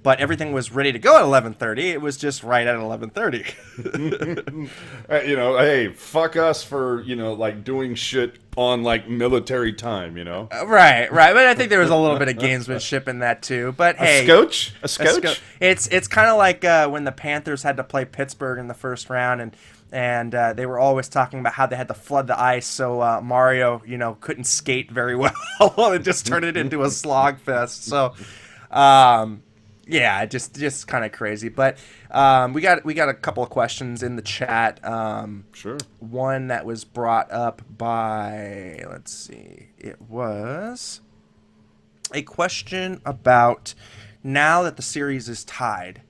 but everything was ready to go at 11:30. It was just right at 11:30. Hey, fuck us for like doing shit on like military time. Right. But I think there was a little bit of gamesmanship in that too. But hey, a scotch. It's kind of like when the Panthers had to play Pittsburgh in the first round, and they were always talking about how they had to flood the ice so Mario, couldn't skate very well, and just turned it into a slog fest. So, yeah, just kind of crazy. But we got a couple of questions in the chat. Sure. One that was brought up by, let's see, it was a question about, now that the series is tied,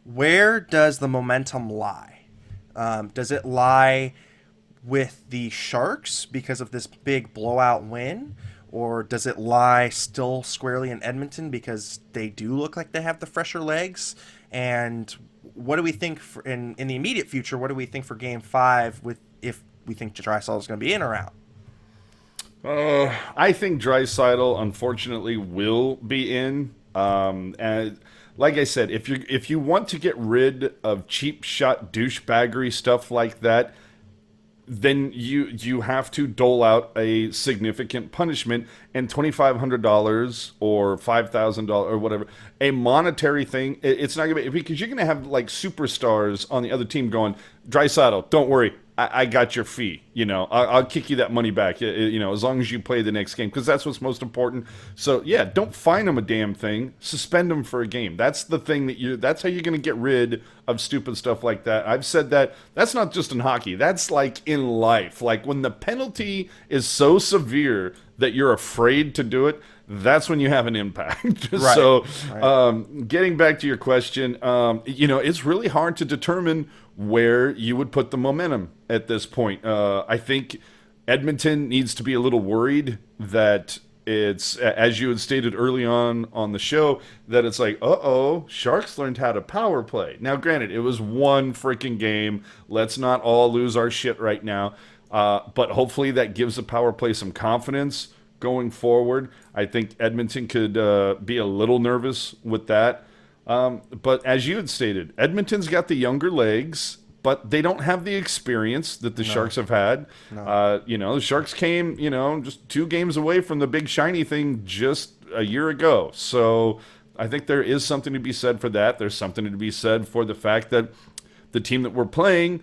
where does the momentum lie? Does it lie with the Sharks because of this big blowout win? Or does it lie still squarely in Edmonton because they do look like they have the fresher legs? And what do we think in the immediate future? What do we think for Game 5 if we think Draisaitl is going to be in or out? I think Draisaitl, unfortunately, will be in. And like I said, if you want to get rid of cheap shot douchebaggery stuff like that, then you have to dole out a significant punishment, and $2,500 or $5,000 or whatever, a monetary thing. It's not gonna be, because you're gonna have like superstars on the other team going, Draisaitl, don't worry, I got your fee. I'll kick you that money back. As long as you play the next game, because that's what's most important. So yeah, don't fine them a damn thing. Suspend them for a game. That's the thing that's how you're going to get rid of stupid stuff like that. I've said that. That's not just in hockey. That's like in life. Like when the penalty is so severe that you're afraid to do it, that's when you have an impact. Right. So, getting back to your question, it's really hard to determine where you would put the momentum at this point. I think Edmonton needs to be a little worried that it's, as you had stated early on the show, that it's like, Sharks learned how to power play. Now, granted, it was one freaking game. Let's not all lose our shit right now. But hopefully that gives the power play some confidence going forward. I think Edmonton could be a little nervous with that. But as you had stated, Edmonton's got the younger legs, but they don't have the experience that the Sharks have had. No. The Sharks came, just 2 games away from the big shiny thing just a year ago. So I think there is something to be said for that. There's something to be said for the fact that the team that we're playing,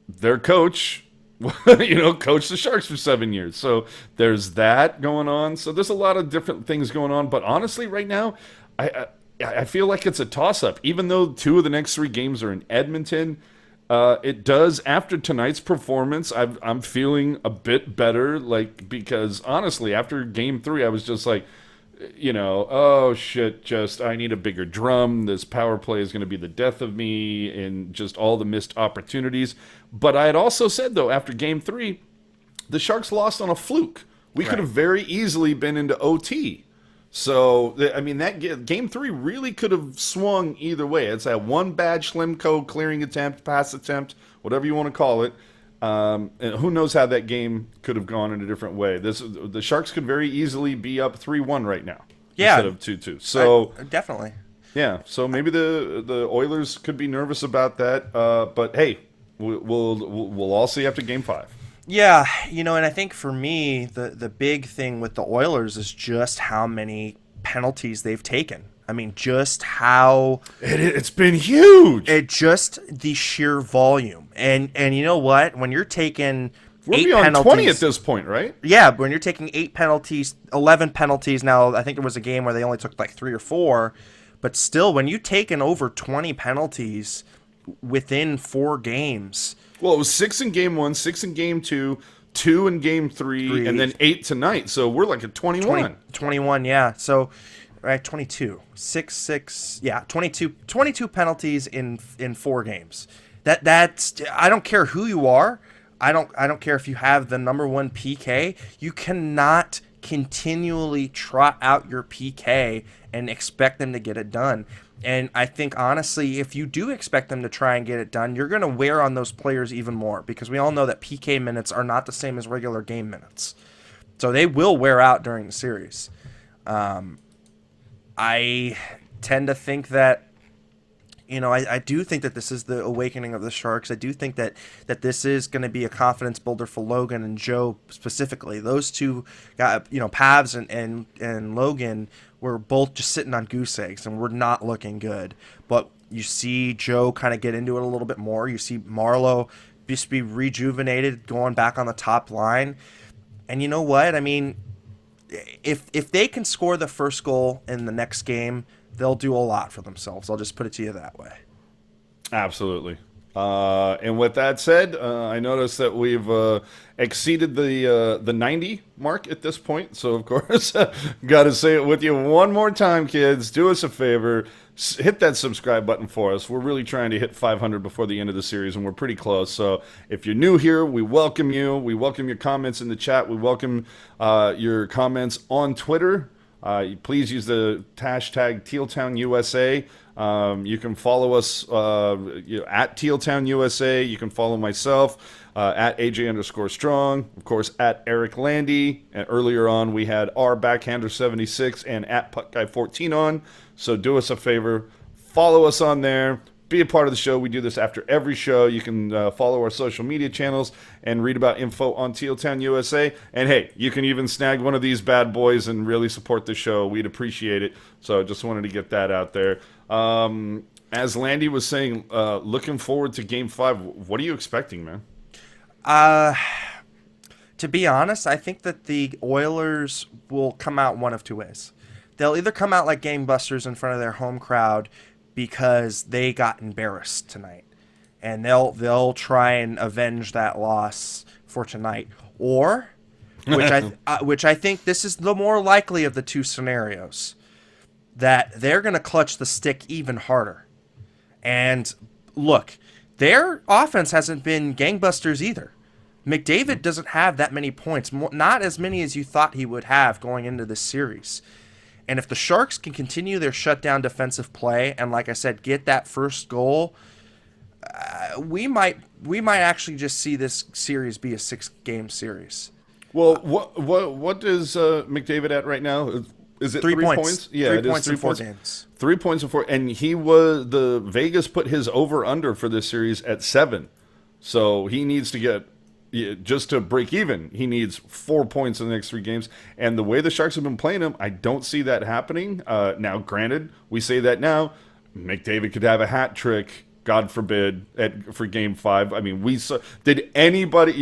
their coach, coached the Sharks for 7 years. So there's that going on. So there's a lot of different things going on. But honestly, right now, I feel like it's a toss-up. Even though 2 of the next 3 games are in Edmonton, it does, after tonight's performance, I'm feeling a bit better. Because honestly, after Game 3, I was just like, oh shit, I need a bigger drum. This power play is going to be the death of me, and just all the missed opportunities. But I had also said, though, after Game 3, the Sharks lost on a fluke. We could have very easily been into OT. So, that Game 3 really could have swung either way. It's that one bad Schlemko clearing attempt, pass attempt, whatever you want to call it. And who knows how that game could have gone in a different way. The Sharks could very easily be up 3-1 right now, instead of 2-2. So definitely. Yeah, so maybe the Oilers could be nervous about that. But hey, we'll all see after Game 5. Yeah, and I think for me, the big thing with the Oilers is just how many penalties they've taken. I mean, just how it's been huge. Just the sheer volume, and you know what? When you're taking we're 8 beyond penalties, 20 at this point, right? Yeah, when you're taking 8 penalties, 11 penalties. Now, I think there was a game where they only took like 3 or 4, but still, when you taken over 20 penalties within 4 games. Well, it was 6 in Game 1, 6 in Game 2, 2 in Game 3, and then 8 tonight. So we're like at 21. 21, yeah. So, right, 22. 6, yeah, 22 penalties in 4 games. That's I don't care who you are. I don't care if you have the number 1 PK. You cannot continually trot out your PK and expect them to get it done. And I think, honestly, if you do expect them to try and get it done, you're going to wear on those players even more, because we all know that PK minutes are not the same as regular game minutes. So they will wear out during the series. I tend to think that, I do think that this is the awakening of the Sharks. I do think that this is going to be a confidence builder for Logan and Joe specifically. Those two got, Pavs and Logan were both just sitting on goose eggs and we're not looking good. But you see Joe kind of get into it a little bit more. You see Marlowe just be rejuvenated, going back on the top line. And you know what? I mean, if they can score the first goal in the next game, they'll do a lot for themselves. I'll just put it to you that way. Absolutely. And with that said, I noticed that we've exceeded the 90 mark at this point. So, of course, got to say it with you one more time, kids. Do us a favor. Hit that subscribe button for us. We're really trying to hit 500 before the end of the series, and we're pretty close. So if you're new here, we welcome you. We welcome your comments in the chat. We welcome your comments on Twitter. Please use the hashtag TealTownUSA. You can follow us at TealTownUSA. You can follow myself at AJ_Strong. Of course, at Eric Landy. And earlier on, we had our Backhander76 and at PuckGuy14 on. So do us a favor. Follow us on there. Be a part of the show. We do this after every show. You can follow our social media channels and read about info on Teal Town USA. And hey, you can even snag one of these bad boys and really support the show. We'd appreciate it. So just wanted to get that out there. As Landy was saying, looking forward to Game 5. What are you expecting, man? To be honest, I think that the Oilers will come out one of two ways. They'll either come out like game busters in front of their home crowd because they got embarrassed tonight, and they'll try and avenge that loss for tonight, or which I think this is the more likely of the two scenarios, that they're going to clutch the stick even harder. And look, their offense hasn't been gangbusters either. McDavid doesn't have that many points, not as many as you thought he would have going into this series. And if the Sharks can continue their shutdown defensive play and, like I said, get that first goal, we might actually just see this series be a 6-game series. Well, what is McDavid at right now? Is it 3 points? Yeah, 3 points in 4 games. 3 points in 4, and the Vegas put his over under for this series at 7. So he needs to get, just to break even, he needs 4 points in the next 3 games. And the way the Sharks have been playing him, I don't see that happening. Now, granted, we say that now, McDavid could have a hat trick, God forbid, for Game 5. I mean, we saw. Did anybody,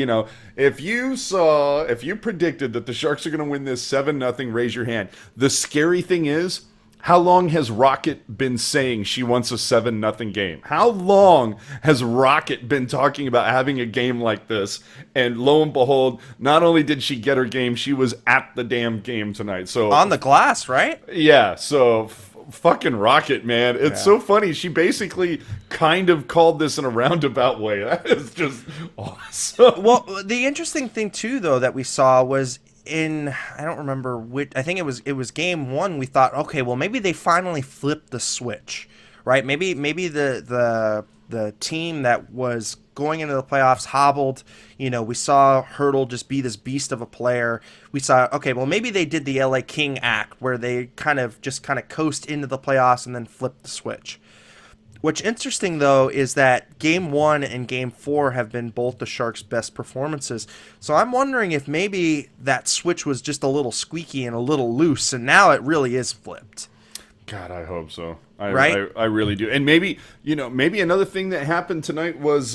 if you predicted that the Sharks are going to win this 7-0, raise your hand. The scary thing is, how long has Rocket been saying she wants a 7-0 game? How long has Rocket been talking about having a game like this? And lo and behold, not only did she get her game, she was at the damn game tonight. So on the glass, right? Yeah. So fucking Rocket, man. It's so funny. She basically kind of called this in a roundabout way. That is just awesome. Well, the interesting thing too, though, that we saw was, I don't remember which, I think it was Game 1, we thought, okay, well, maybe they finally flipped the switch, right? Maybe the team that was going into the playoffs hobbled. We saw Hurdle just be this beast of a player. We saw, okay, well, maybe they did the LA King act where they kind of coast into the playoffs and then flip the switch. What's interesting, though, is that Game 1 and Game 4 have been both the Sharks' best performances. So I'm wondering if maybe that switch was just a little squeaky and a little loose, and now it really is flipped. God, I hope so. Right? I really do. And maybe another thing that happened tonight was,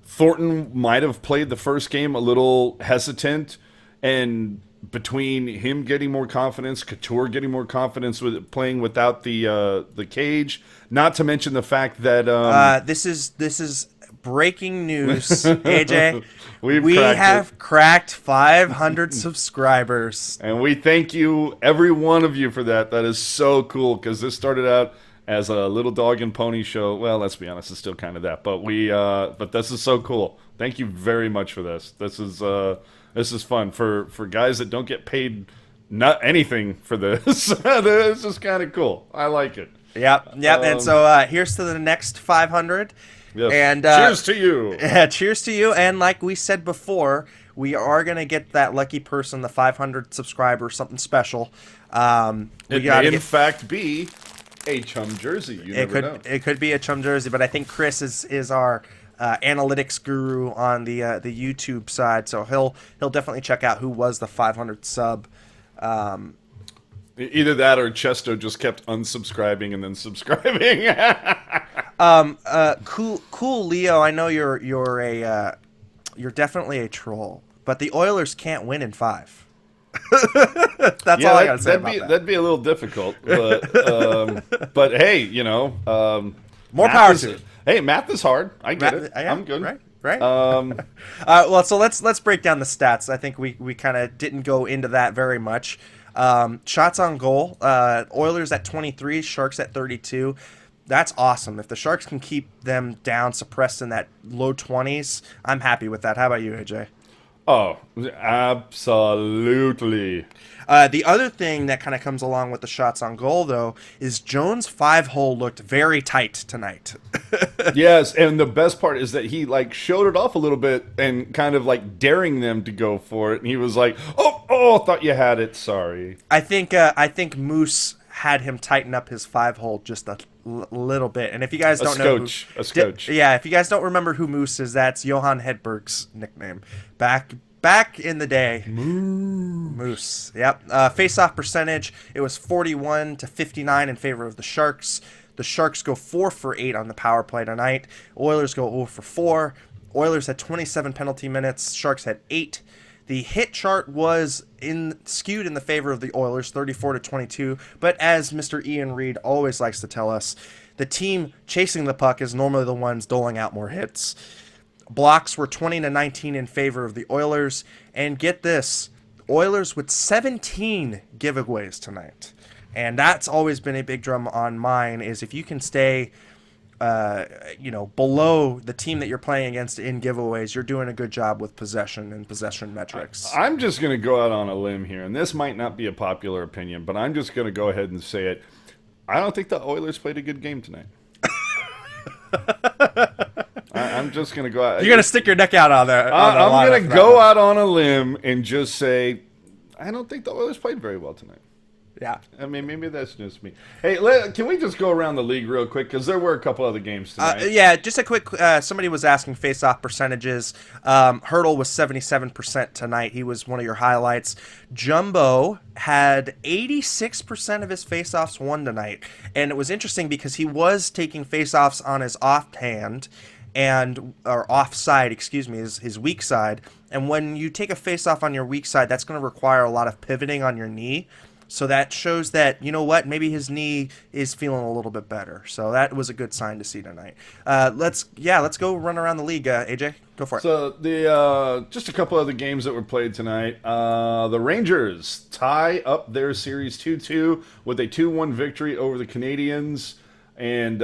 Thornton might have played the first game a little hesitant, and between him getting more confidence, Couture getting more confidence with playing without the cage, not to mention the fact that this is breaking news, AJ. we have cracked 500 subscribers, and we thank you, every one of you, for that. That is so cool, because this started out as a little dog and pony show. Well, let's be honest, it's still kind of that, but this is so cool. Thank you very much for this. This is fun for guys that don't get paid not anything for this. This is kind of cool. I like it. Yep. And so here's to the next 500. Yes. And cheers to you. Cheers to you. And like we said before, we are going to get that lucky person, the 500 subscriber, something special. It may in fact be a Chum jersey. You never know. It could be a Chum jersey, but I think Chris is our analytics guru on the YouTube side, so he'll definitely check out who was the 500 sub. Either that or Chesto just kept unsubscribing and then subscribing. Cool Leo, I know you're definitely a troll, but the Oilers can't win in 5. That's all I gotta say about that. That'd be a little difficult, but hey, you know, more power to it. Hey, math is hard. I get it. I'm good. Right. Well, so let's break down the stats. I think we kind of didn't go into that very much. Shots on goal. Oilers at 23, Sharks at 32. That's awesome. If the Sharks can keep them down, suppressed in that low 20s, I'm happy with that. How about you, AJ? Oh, absolutely. The other thing that kind of comes along with the shots on goal, though, is Jones' 5-hole looked very tight tonight. Yes, and the best part is that he like showed it off a little bit and kind of like daring them to go for it. And he was like, "Oh, thought you had it. Sorry." I think Moose had him tighten up his 5-hole just a little bit. And if you guys don't know, a scotch. Yeah, if you guys don't remember who Moose is, that's Johan Hedberg's nickname. Back in the day. Moose. Yep. Face-off percentage, it was 41-59 in favor of the Sharks. The Sharks go 4 for 8 on the power play tonight. Oilers go 0 for 4. Oilers had 27 penalty minutes. Sharks had 8. The hit chart was skewed in the favor of the Oilers, 34-22. But as Mr. Ian Reed always likes to tell us, the team chasing the puck is normally the ones doling out more hits. Blocks were 20-19 in favor of the Oilers. And get this, Oilers with 17 giveaways tonight. And that's always been a big drum on mine, is if you can stay below the team that you're playing against in giveaways, you're doing a good job with possession and possession metrics. I'm just going to go out on a limb here, and this might not be a popular opinion, but I'm just going to go ahead and say it. I don't think the Oilers played a good game tonight. I'm just going to go out. You're going to stick your neck out on there. I'm going to go out on a limb and just say I don't think the Oilers played very well tonight. Yeah. I mean, maybe that's just me. Hey, can we just go around the league real quick? Because there were a couple other games tonight. Yeah, just a quick, somebody was asking face-off percentages. Hurdle was 77% tonight. He was one of your highlights. Jumbo had 86% of his face-offs won tonight. And it was interesting because he was taking face-offs on his offhand, or offside, his weak side. And when you take a face-off on your weak side, that's going to require a lot of pivoting on your knee. So that shows that, you know what, maybe his knee is feeling a little bit better. So that was a good sign to see tonight. Let's go run around the league. AJ, go for it. So the just a couple other games that were played tonight. The Rangers tie up their series 2-2 with a 2-1 victory over the Canadiens. And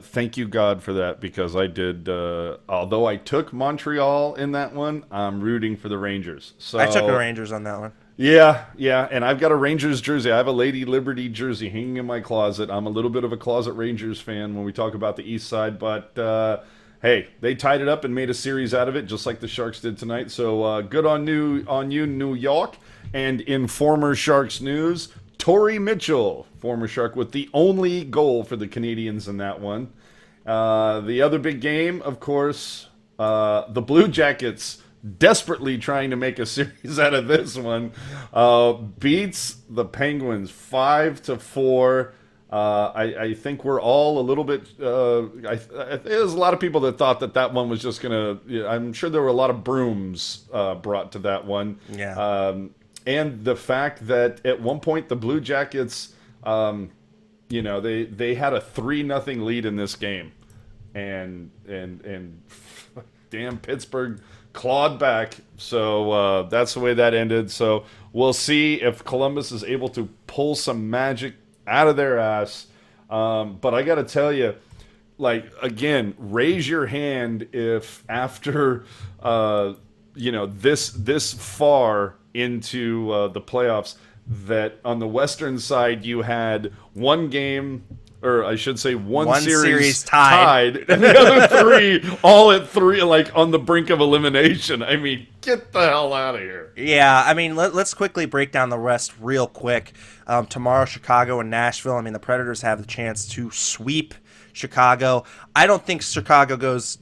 thank you, God, for that, because I did, although I took Montreal in that one, I'm rooting for the Rangers. So I took the Rangers on that one. Yeah, and I've got a Rangers jersey. I have a Lady Liberty jersey hanging in my closet. I'm a little bit of a closet Rangers fan when we talk about the East Side, but hey, they tied it up and made a series out of it, just like the Sharks did tonight. So good on you, New York. And in former Sharks news, Torrey Mitchell, former Shark, with the only goal for the Canadiens in that one. The other big game, of course, the Blue Jackets, desperately trying to make a series out of this one, beats the Penguins 5-4. I think we're all a little bit. There's a lot of people that thought that one was just gonna. I'm sure there were a lot of brooms brought to that one. Yeah. And the fact that at one point the Blue Jackets, they had a 3-0 lead in this game, and damn Pittsburgh clawed back. So that's the way that ended. So we'll see if Columbus is able to pull some magic out of their ass. But I got to tell you, again, raise your hand if after this far into the playoffs, that on the Western side you had one game or I should say one One series series tied. and the other 3 all at 3, like on the brink of elimination. I mean, get the hell out of here. Yeah, I mean, let's quickly break down the rest real quick. Tomorrow, Chicago and Nashville. I mean, the Predators have the chance to sweep Chicago. I don't think Chicago goes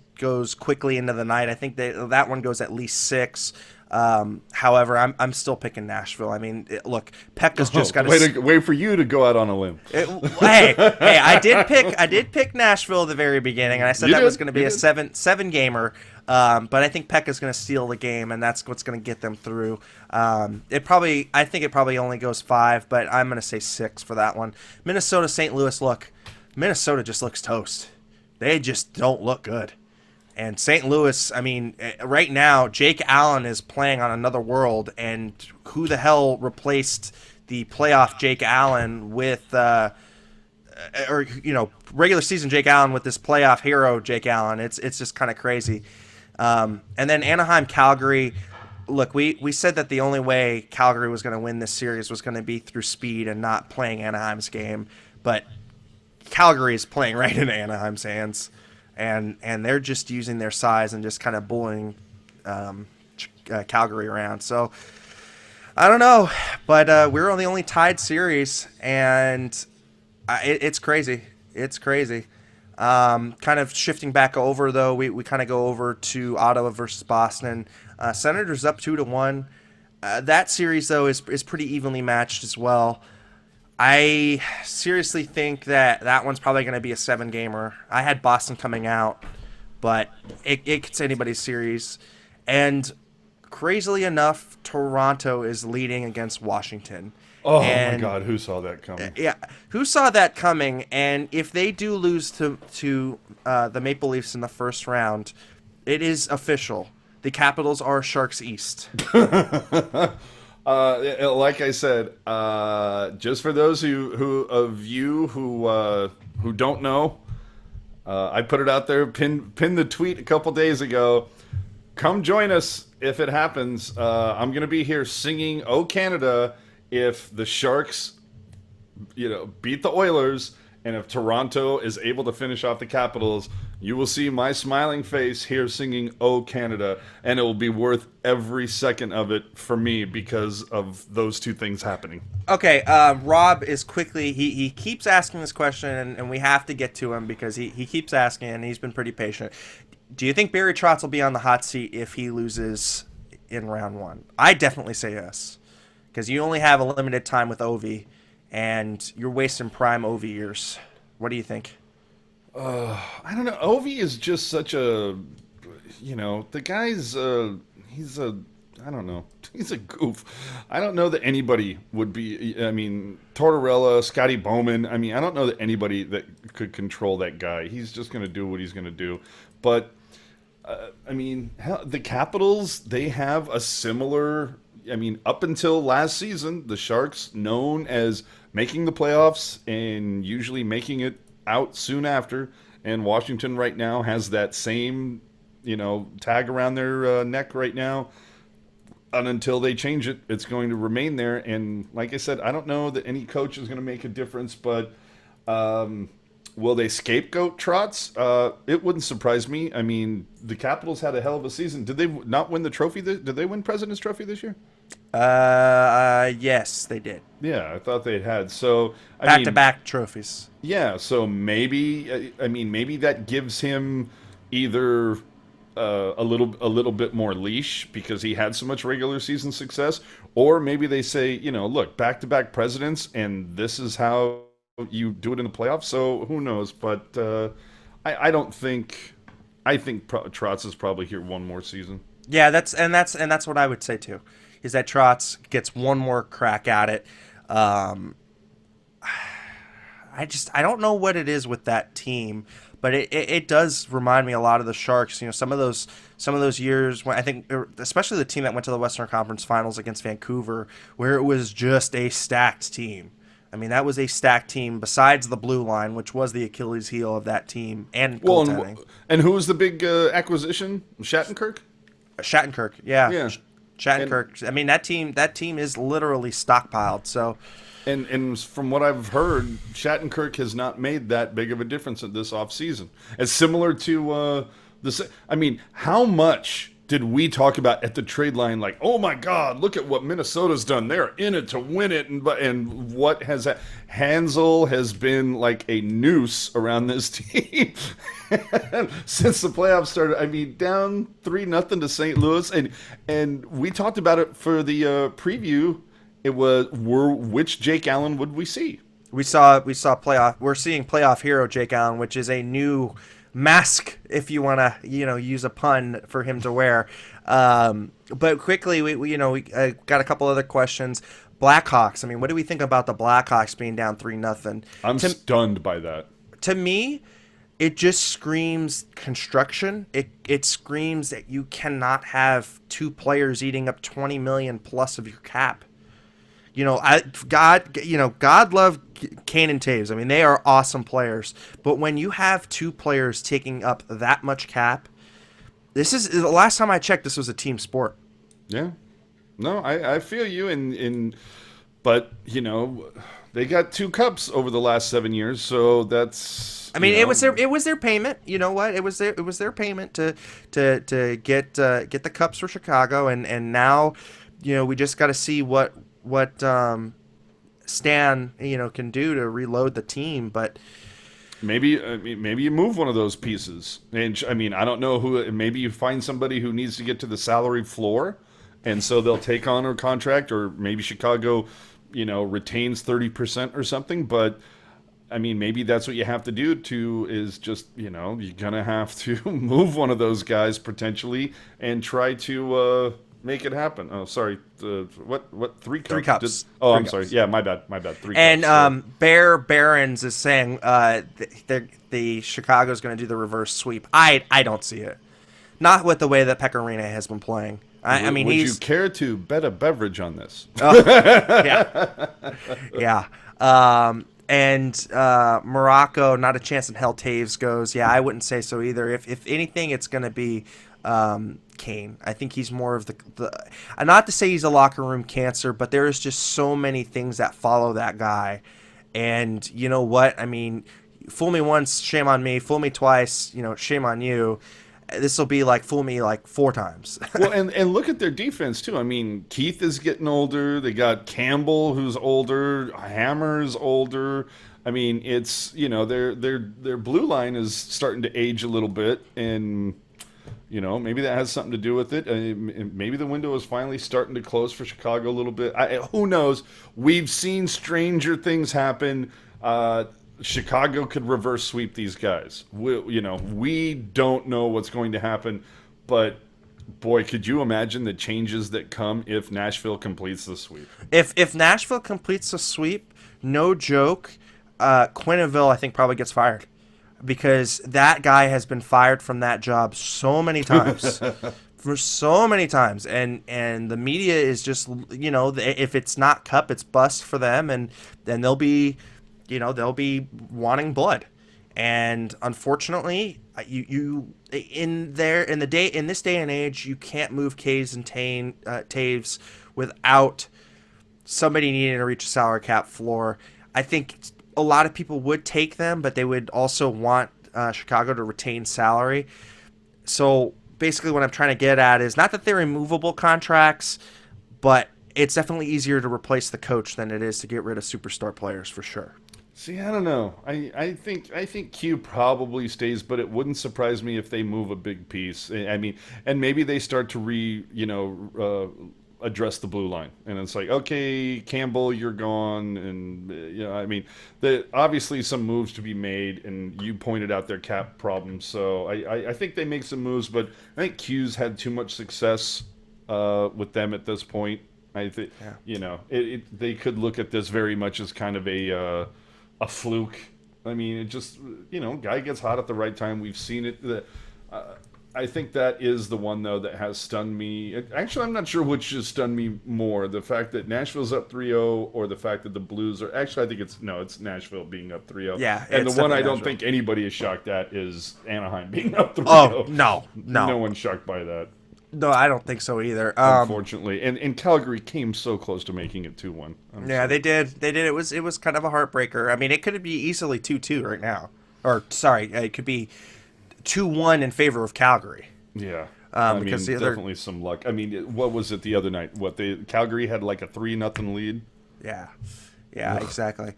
quickly into the night. I think that one goes at least 6. However, I'm still picking Nashville. I mean, look, Pekka's just got to wait for you to go out on a limb. Hey, I did pick Nashville at the very beginning, and I said was going to be a seven gamer. But I think Pekka's going to steal the game, and that's what's going to get them through. I think it probably only goes 5, but I'm going to say 6 for that one. Minnesota, St. Louis. Look, Minnesota just looks toast. They just don't look good. And St. Louis, I mean, right now, Jake Allen is playing on another world, and who the hell replaced the playoff Jake Allen with, regular season Jake Allen with this playoff hero Jake Allen? It's just kind of crazy. And then Anaheim, Calgary. Look, we said that the only way Calgary was going to win this series was going to be through speed and not playing Anaheim's game, but Calgary is playing right into Anaheim's hands. And they're just using their size and just kind of bullying Calgary around. So I don't know, but we're on the only tied series, and it's crazy. It's crazy. Kind of shifting back over, though, we kind of go over to Ottawa versus Boston. Senators up 2-1. That series, though, is pretty evenly matched as well. I seriously think that one's probably going to be a 7-gamer. I had Boston coming out, but it's anybody's series. And crazily enough, Toronto is leading against Washington. Oh, my God, who saw that coming? Yeah, who saw that coming? And if they do lose to the Maple Leafs in the first round, it is official. The Capitals are Sharks East. Like I said, just for those who don't know, I put it out there, pinned the tweet a couple days ago. Come join us if it happens. I'm going to be here singing "Oh Canada" if the Sharks, beat the Oilers, and if Toronto is able to finish off the Capitals. You will see my smiling face here singing "Oh Canada," and it will be worth every second of it for me because of those two things happening. Okay, Rob is quickly, he keeps asking this question, and we have to get to him because he keeps asking, and he's been pretty patient. Do you think Barry Trotz will be on the hot seat if he loses in round 1? I definitely say yes, because you only have a limited time with Ovi, and you're wasting prime Ovi years. What do you think? I don't know. Ovi is just such a, the guy's, I don't know. He's a goof. I don't know that anybody would be, Tortorella, Scotty Bowman. I don't know that anybody that could control that guy. He's just going to do what he's going to do. But, the Capitals, they have a similar, up until last season, the Sharks known as making the playoffs and usually making it out soon after, and Washington right now has that same tag around their neck right now, and until they change it, it's going to remain there. And like I said, I don't know that any coach is going to make a difference, but will they scapegoat Trotz? It wouldn't surprise me. The Capitals had a hell of a season. Did they not win the trophy? Did they win President's Trophy this year? Yes, they did. Yeah, I thought they had. So back-to-back trophies. Yeah, so maybe that gives him either a little bit more leash because he had so much regular season success, or maybe they say, look, back-to-back presidents, and this is how you do it in the playoffs. So who knows? But I think Trotz is probably here one more season. Yeah, that's what I would say too. Is that Trotz gets one more crack at it. I don't know what it is with that team, but it does remind me a lot of the Sharks. Some of those years when I think, especially the team that went to the Western Conference Finals against Vancouver, where it was just a stacked team. That was a stacked team besides the blue line, which was the Achilles heel of that team, and goaltending. And who was the big acquisition? Shattenkirk? Shattenkirk, yeah. Shattenkirk. I mean, that team is literally stockpiled. So, and from what I've heard, Shattenkirk has not made that big of a difference in this offseason. As similar to I mean, how much did we talk about at the trade line? Like, oh my God, look at what Minnesota's done. They're in it to win it, and what has that? Hansel has been like a noose around this team since the playoffs started. I mean, down 3-0 to St. Louis, and we talked about it for the preview. It was which Jake Allen would we see? we saw playoff. We're seeing playoff hero Jake Allen, which is a new mask, if you want to, use a pun for him to wear. But quickly, we got a couple other questions. Blackhawks. I mean, what do we think about the Blackhawks being down 3-0? I'm stunned by that. To me, it just screams construction. It screams that you cannot have two players eating up $20 million plus of your cap. God love Kane and Taves. I mean, they are awesome players. But when you have two players taking up that much cap, this is the last time I checked. This was a team sport. Yeah, no, I feel you. But they got 2 cups over the last 7 years, so that's. I mean, it was their payment. You know what? It was their payment to get the cups for Chicago, and now, we just got to see what Stan can do to reload the team. But maybe you move one of those pieces, and I mean, I don't know who. Maybe you find somebody who needs to get to the salary floor, and so they'll take on a contract, or maybe Chicago, retains 30% or something. But I mean, maybe that's what you have to do is just, you're going to have to move one of those guys potentially and try to make it happen. Oh, sorry. What 3 cups? 3 cups. I'm sorry. Yeah, my bad. 3 and cups. Bear Barons is saying the Chicago's going to do the reverse sweep. I don't see it. Not with the way that Pecorino has been playing. I mean, would you care to bet a beverage on this? Yeah. And Morocco, not a chance in hell. Taves goes. Yeah, I wouldn't say so either. If anything, it's going to be Kane. I think he's more of the not to say he's a locker room cancer, but there is just so many things that follow that guy. And you know what? I mean, fool me once, shame on me. Fool me twice, shame on you. This will be like fool me like 4 times. Well, and look at their defense too. I mean, Keith is getting older. They got Campbell, who's older. Hammer's older. I mean, it's their blue line is starting to age a little bit, and maybe that has something to do with it. Maybe the window is finally starting to close for Chicago a little bit. Who knows? We've seen stranger things happen. Chicago could reverse sweep these guys. We don't know what's going to happen, but boy, could you imagine the changes that come if Nashville completes the sweep? If Nashville completes the sweep, no joke, Quenneville I think probably gets fired, because that guy has been fired from that job so many times. For so many times, and the media is just if it's not cup, it's bust for them, and then they'll be wanting blood. And unfortunately, you in this day and age, you can't move Caves and Taves without somebody needing to reach a salary cap floor. I think a lot of people would take them, but they would also want Chicago to retain salary. So basically what I'm trying to get at is not that they're immovable contracts, but it's definitely easier to replace the coach than it is to get rid of superstar players, for sure. See, I don't know. I think Q probably stays, but it wouldn't surprise me if they move a big piece. I mean, and maybe they start to address the blue line, and it's like, okay, Campbell, you're gone, and I mean, obviously some moves to be made, and you pointed out their cap problems, so I think they make some moves, but I think Q's had too much success with them at this point. I think they could look at this very much as kind of a fluke. I mean, it just guy gets hot at the right time. We've seen it. I think that is the one, though, that has stunned me. Actually, I'm not sure which has stunned me more, the fact that Nashville's up 3-0 or the fact that the Blues are... Actually, I think it's Nashville being up 3-0. Yeah, and the one I don't think anybody is shocked at is Anaheim being up 3-0. Oh, no. No one's shocked by that. No, I don't think so either. Unfortunately, and Calgary came so close to making it 2-1. Yeah, they did. They did. It was kind of a heartbreaker. I mean, it could be easily 2-2 right now. Or sorry, it could be 2-1 in favor of Calgary. Yeah. Because the definitely some luck. I mean, what was it the other night? Calgary had like a 3-0 lead. Yeah, exactly.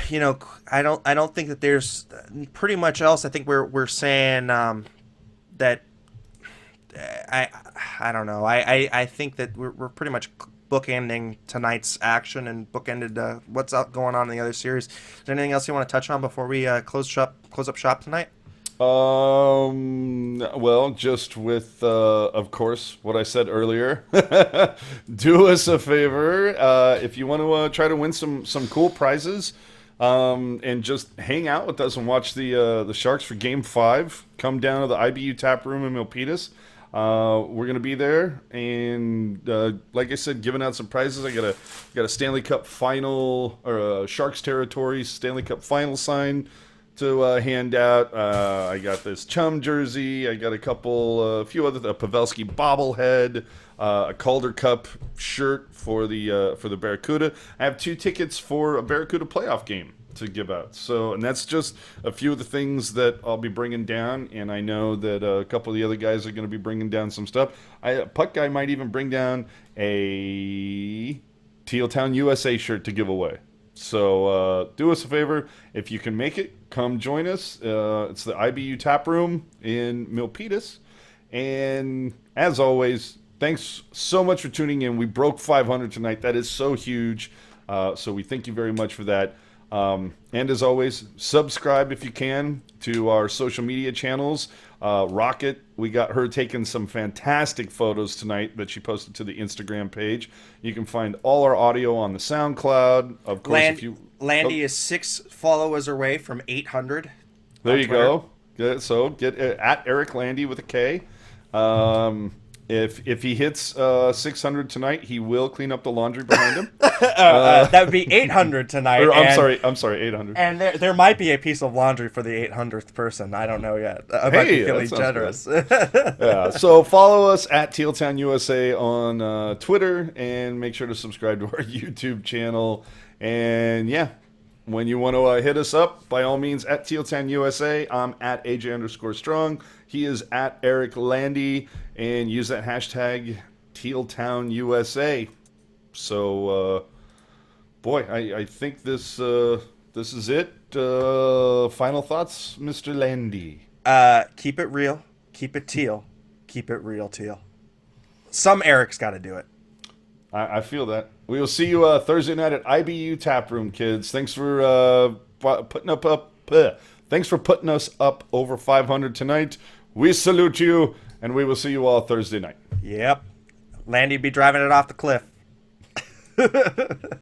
You know, I don't think that there's pretty much else. I think we're saying that I don't know. I think that we're pretty much bookending tonight's action and bookended what's going on in the other series. Is there anything else you want to touch on before we close up shop tonight? Well, just with, of course, what I said earlier. Do us a favor, if you want to try to win some cool prizes, and just hang out with us and watch the Sharks for Game 5. Come down to the IBU Tap Room in Milpitas. We're gonna be there, and like I said, giving out some prizes. I got a Stanley Cup final, or a Sharks Territory Stanley Cup final sign to hand out. I got this Chum jersey. I got a few other, a Pavelski bobblehead, a Calder Cup shirt for the Barracuda. I have 2 tickets for a Barracuda playoff game to give out. So, and that's just a few of the things that I'll be bringing down. And I know that a couple of the other guys are going to be bringing down some stuff. Puck Guy might even bring down a Teal Town USA shirt to give away. So do us a favor, if you can make it, come join us. It's the IBU Tap Room in Milpitas. And as always, thanks so much for tuning in. We broke 500 tonight. That is so huge. So we thank you very much for that. And as always, subscribe if you can to our social media channels. Rocket, we got her taking some fantastic photos tonight that she posted to the Instagram page. You can find all our audio on the SoundCloud. Of course, Landy is 6 followers away from 800. There you go. Good. So get at Eric Landy with a K. If he hits 600 tonight, he will clean up the laundry behind him. That would be 800 tonight. I'm sorry, 800. And there might be a piece of laundry for the 800th person. I don't know yet. I might be feeling generous. Yeah. So follow us at Teal Town USA on Twitter, and make sure to subscribe to our YouTube channel. And yeah, when you want to hit us up, by all means, at Teal Town USA. I'm at AJ_Strong. He is at Eric Landy, and use that hashtag Teal Town USA. So, boy, I think this is it. Final thoughts, Mr. Landy. Keep it real. Keep it teal. Keep it real, Teal. Some Eric's got to do it. I feel that. We will see you Thursday night at IBU Tap Room, kids. Thanks for Thanks for putting us up over 500 tonight. We salute you, and we will see you all Thursday night. Yep. Landy be driving it off the cliff.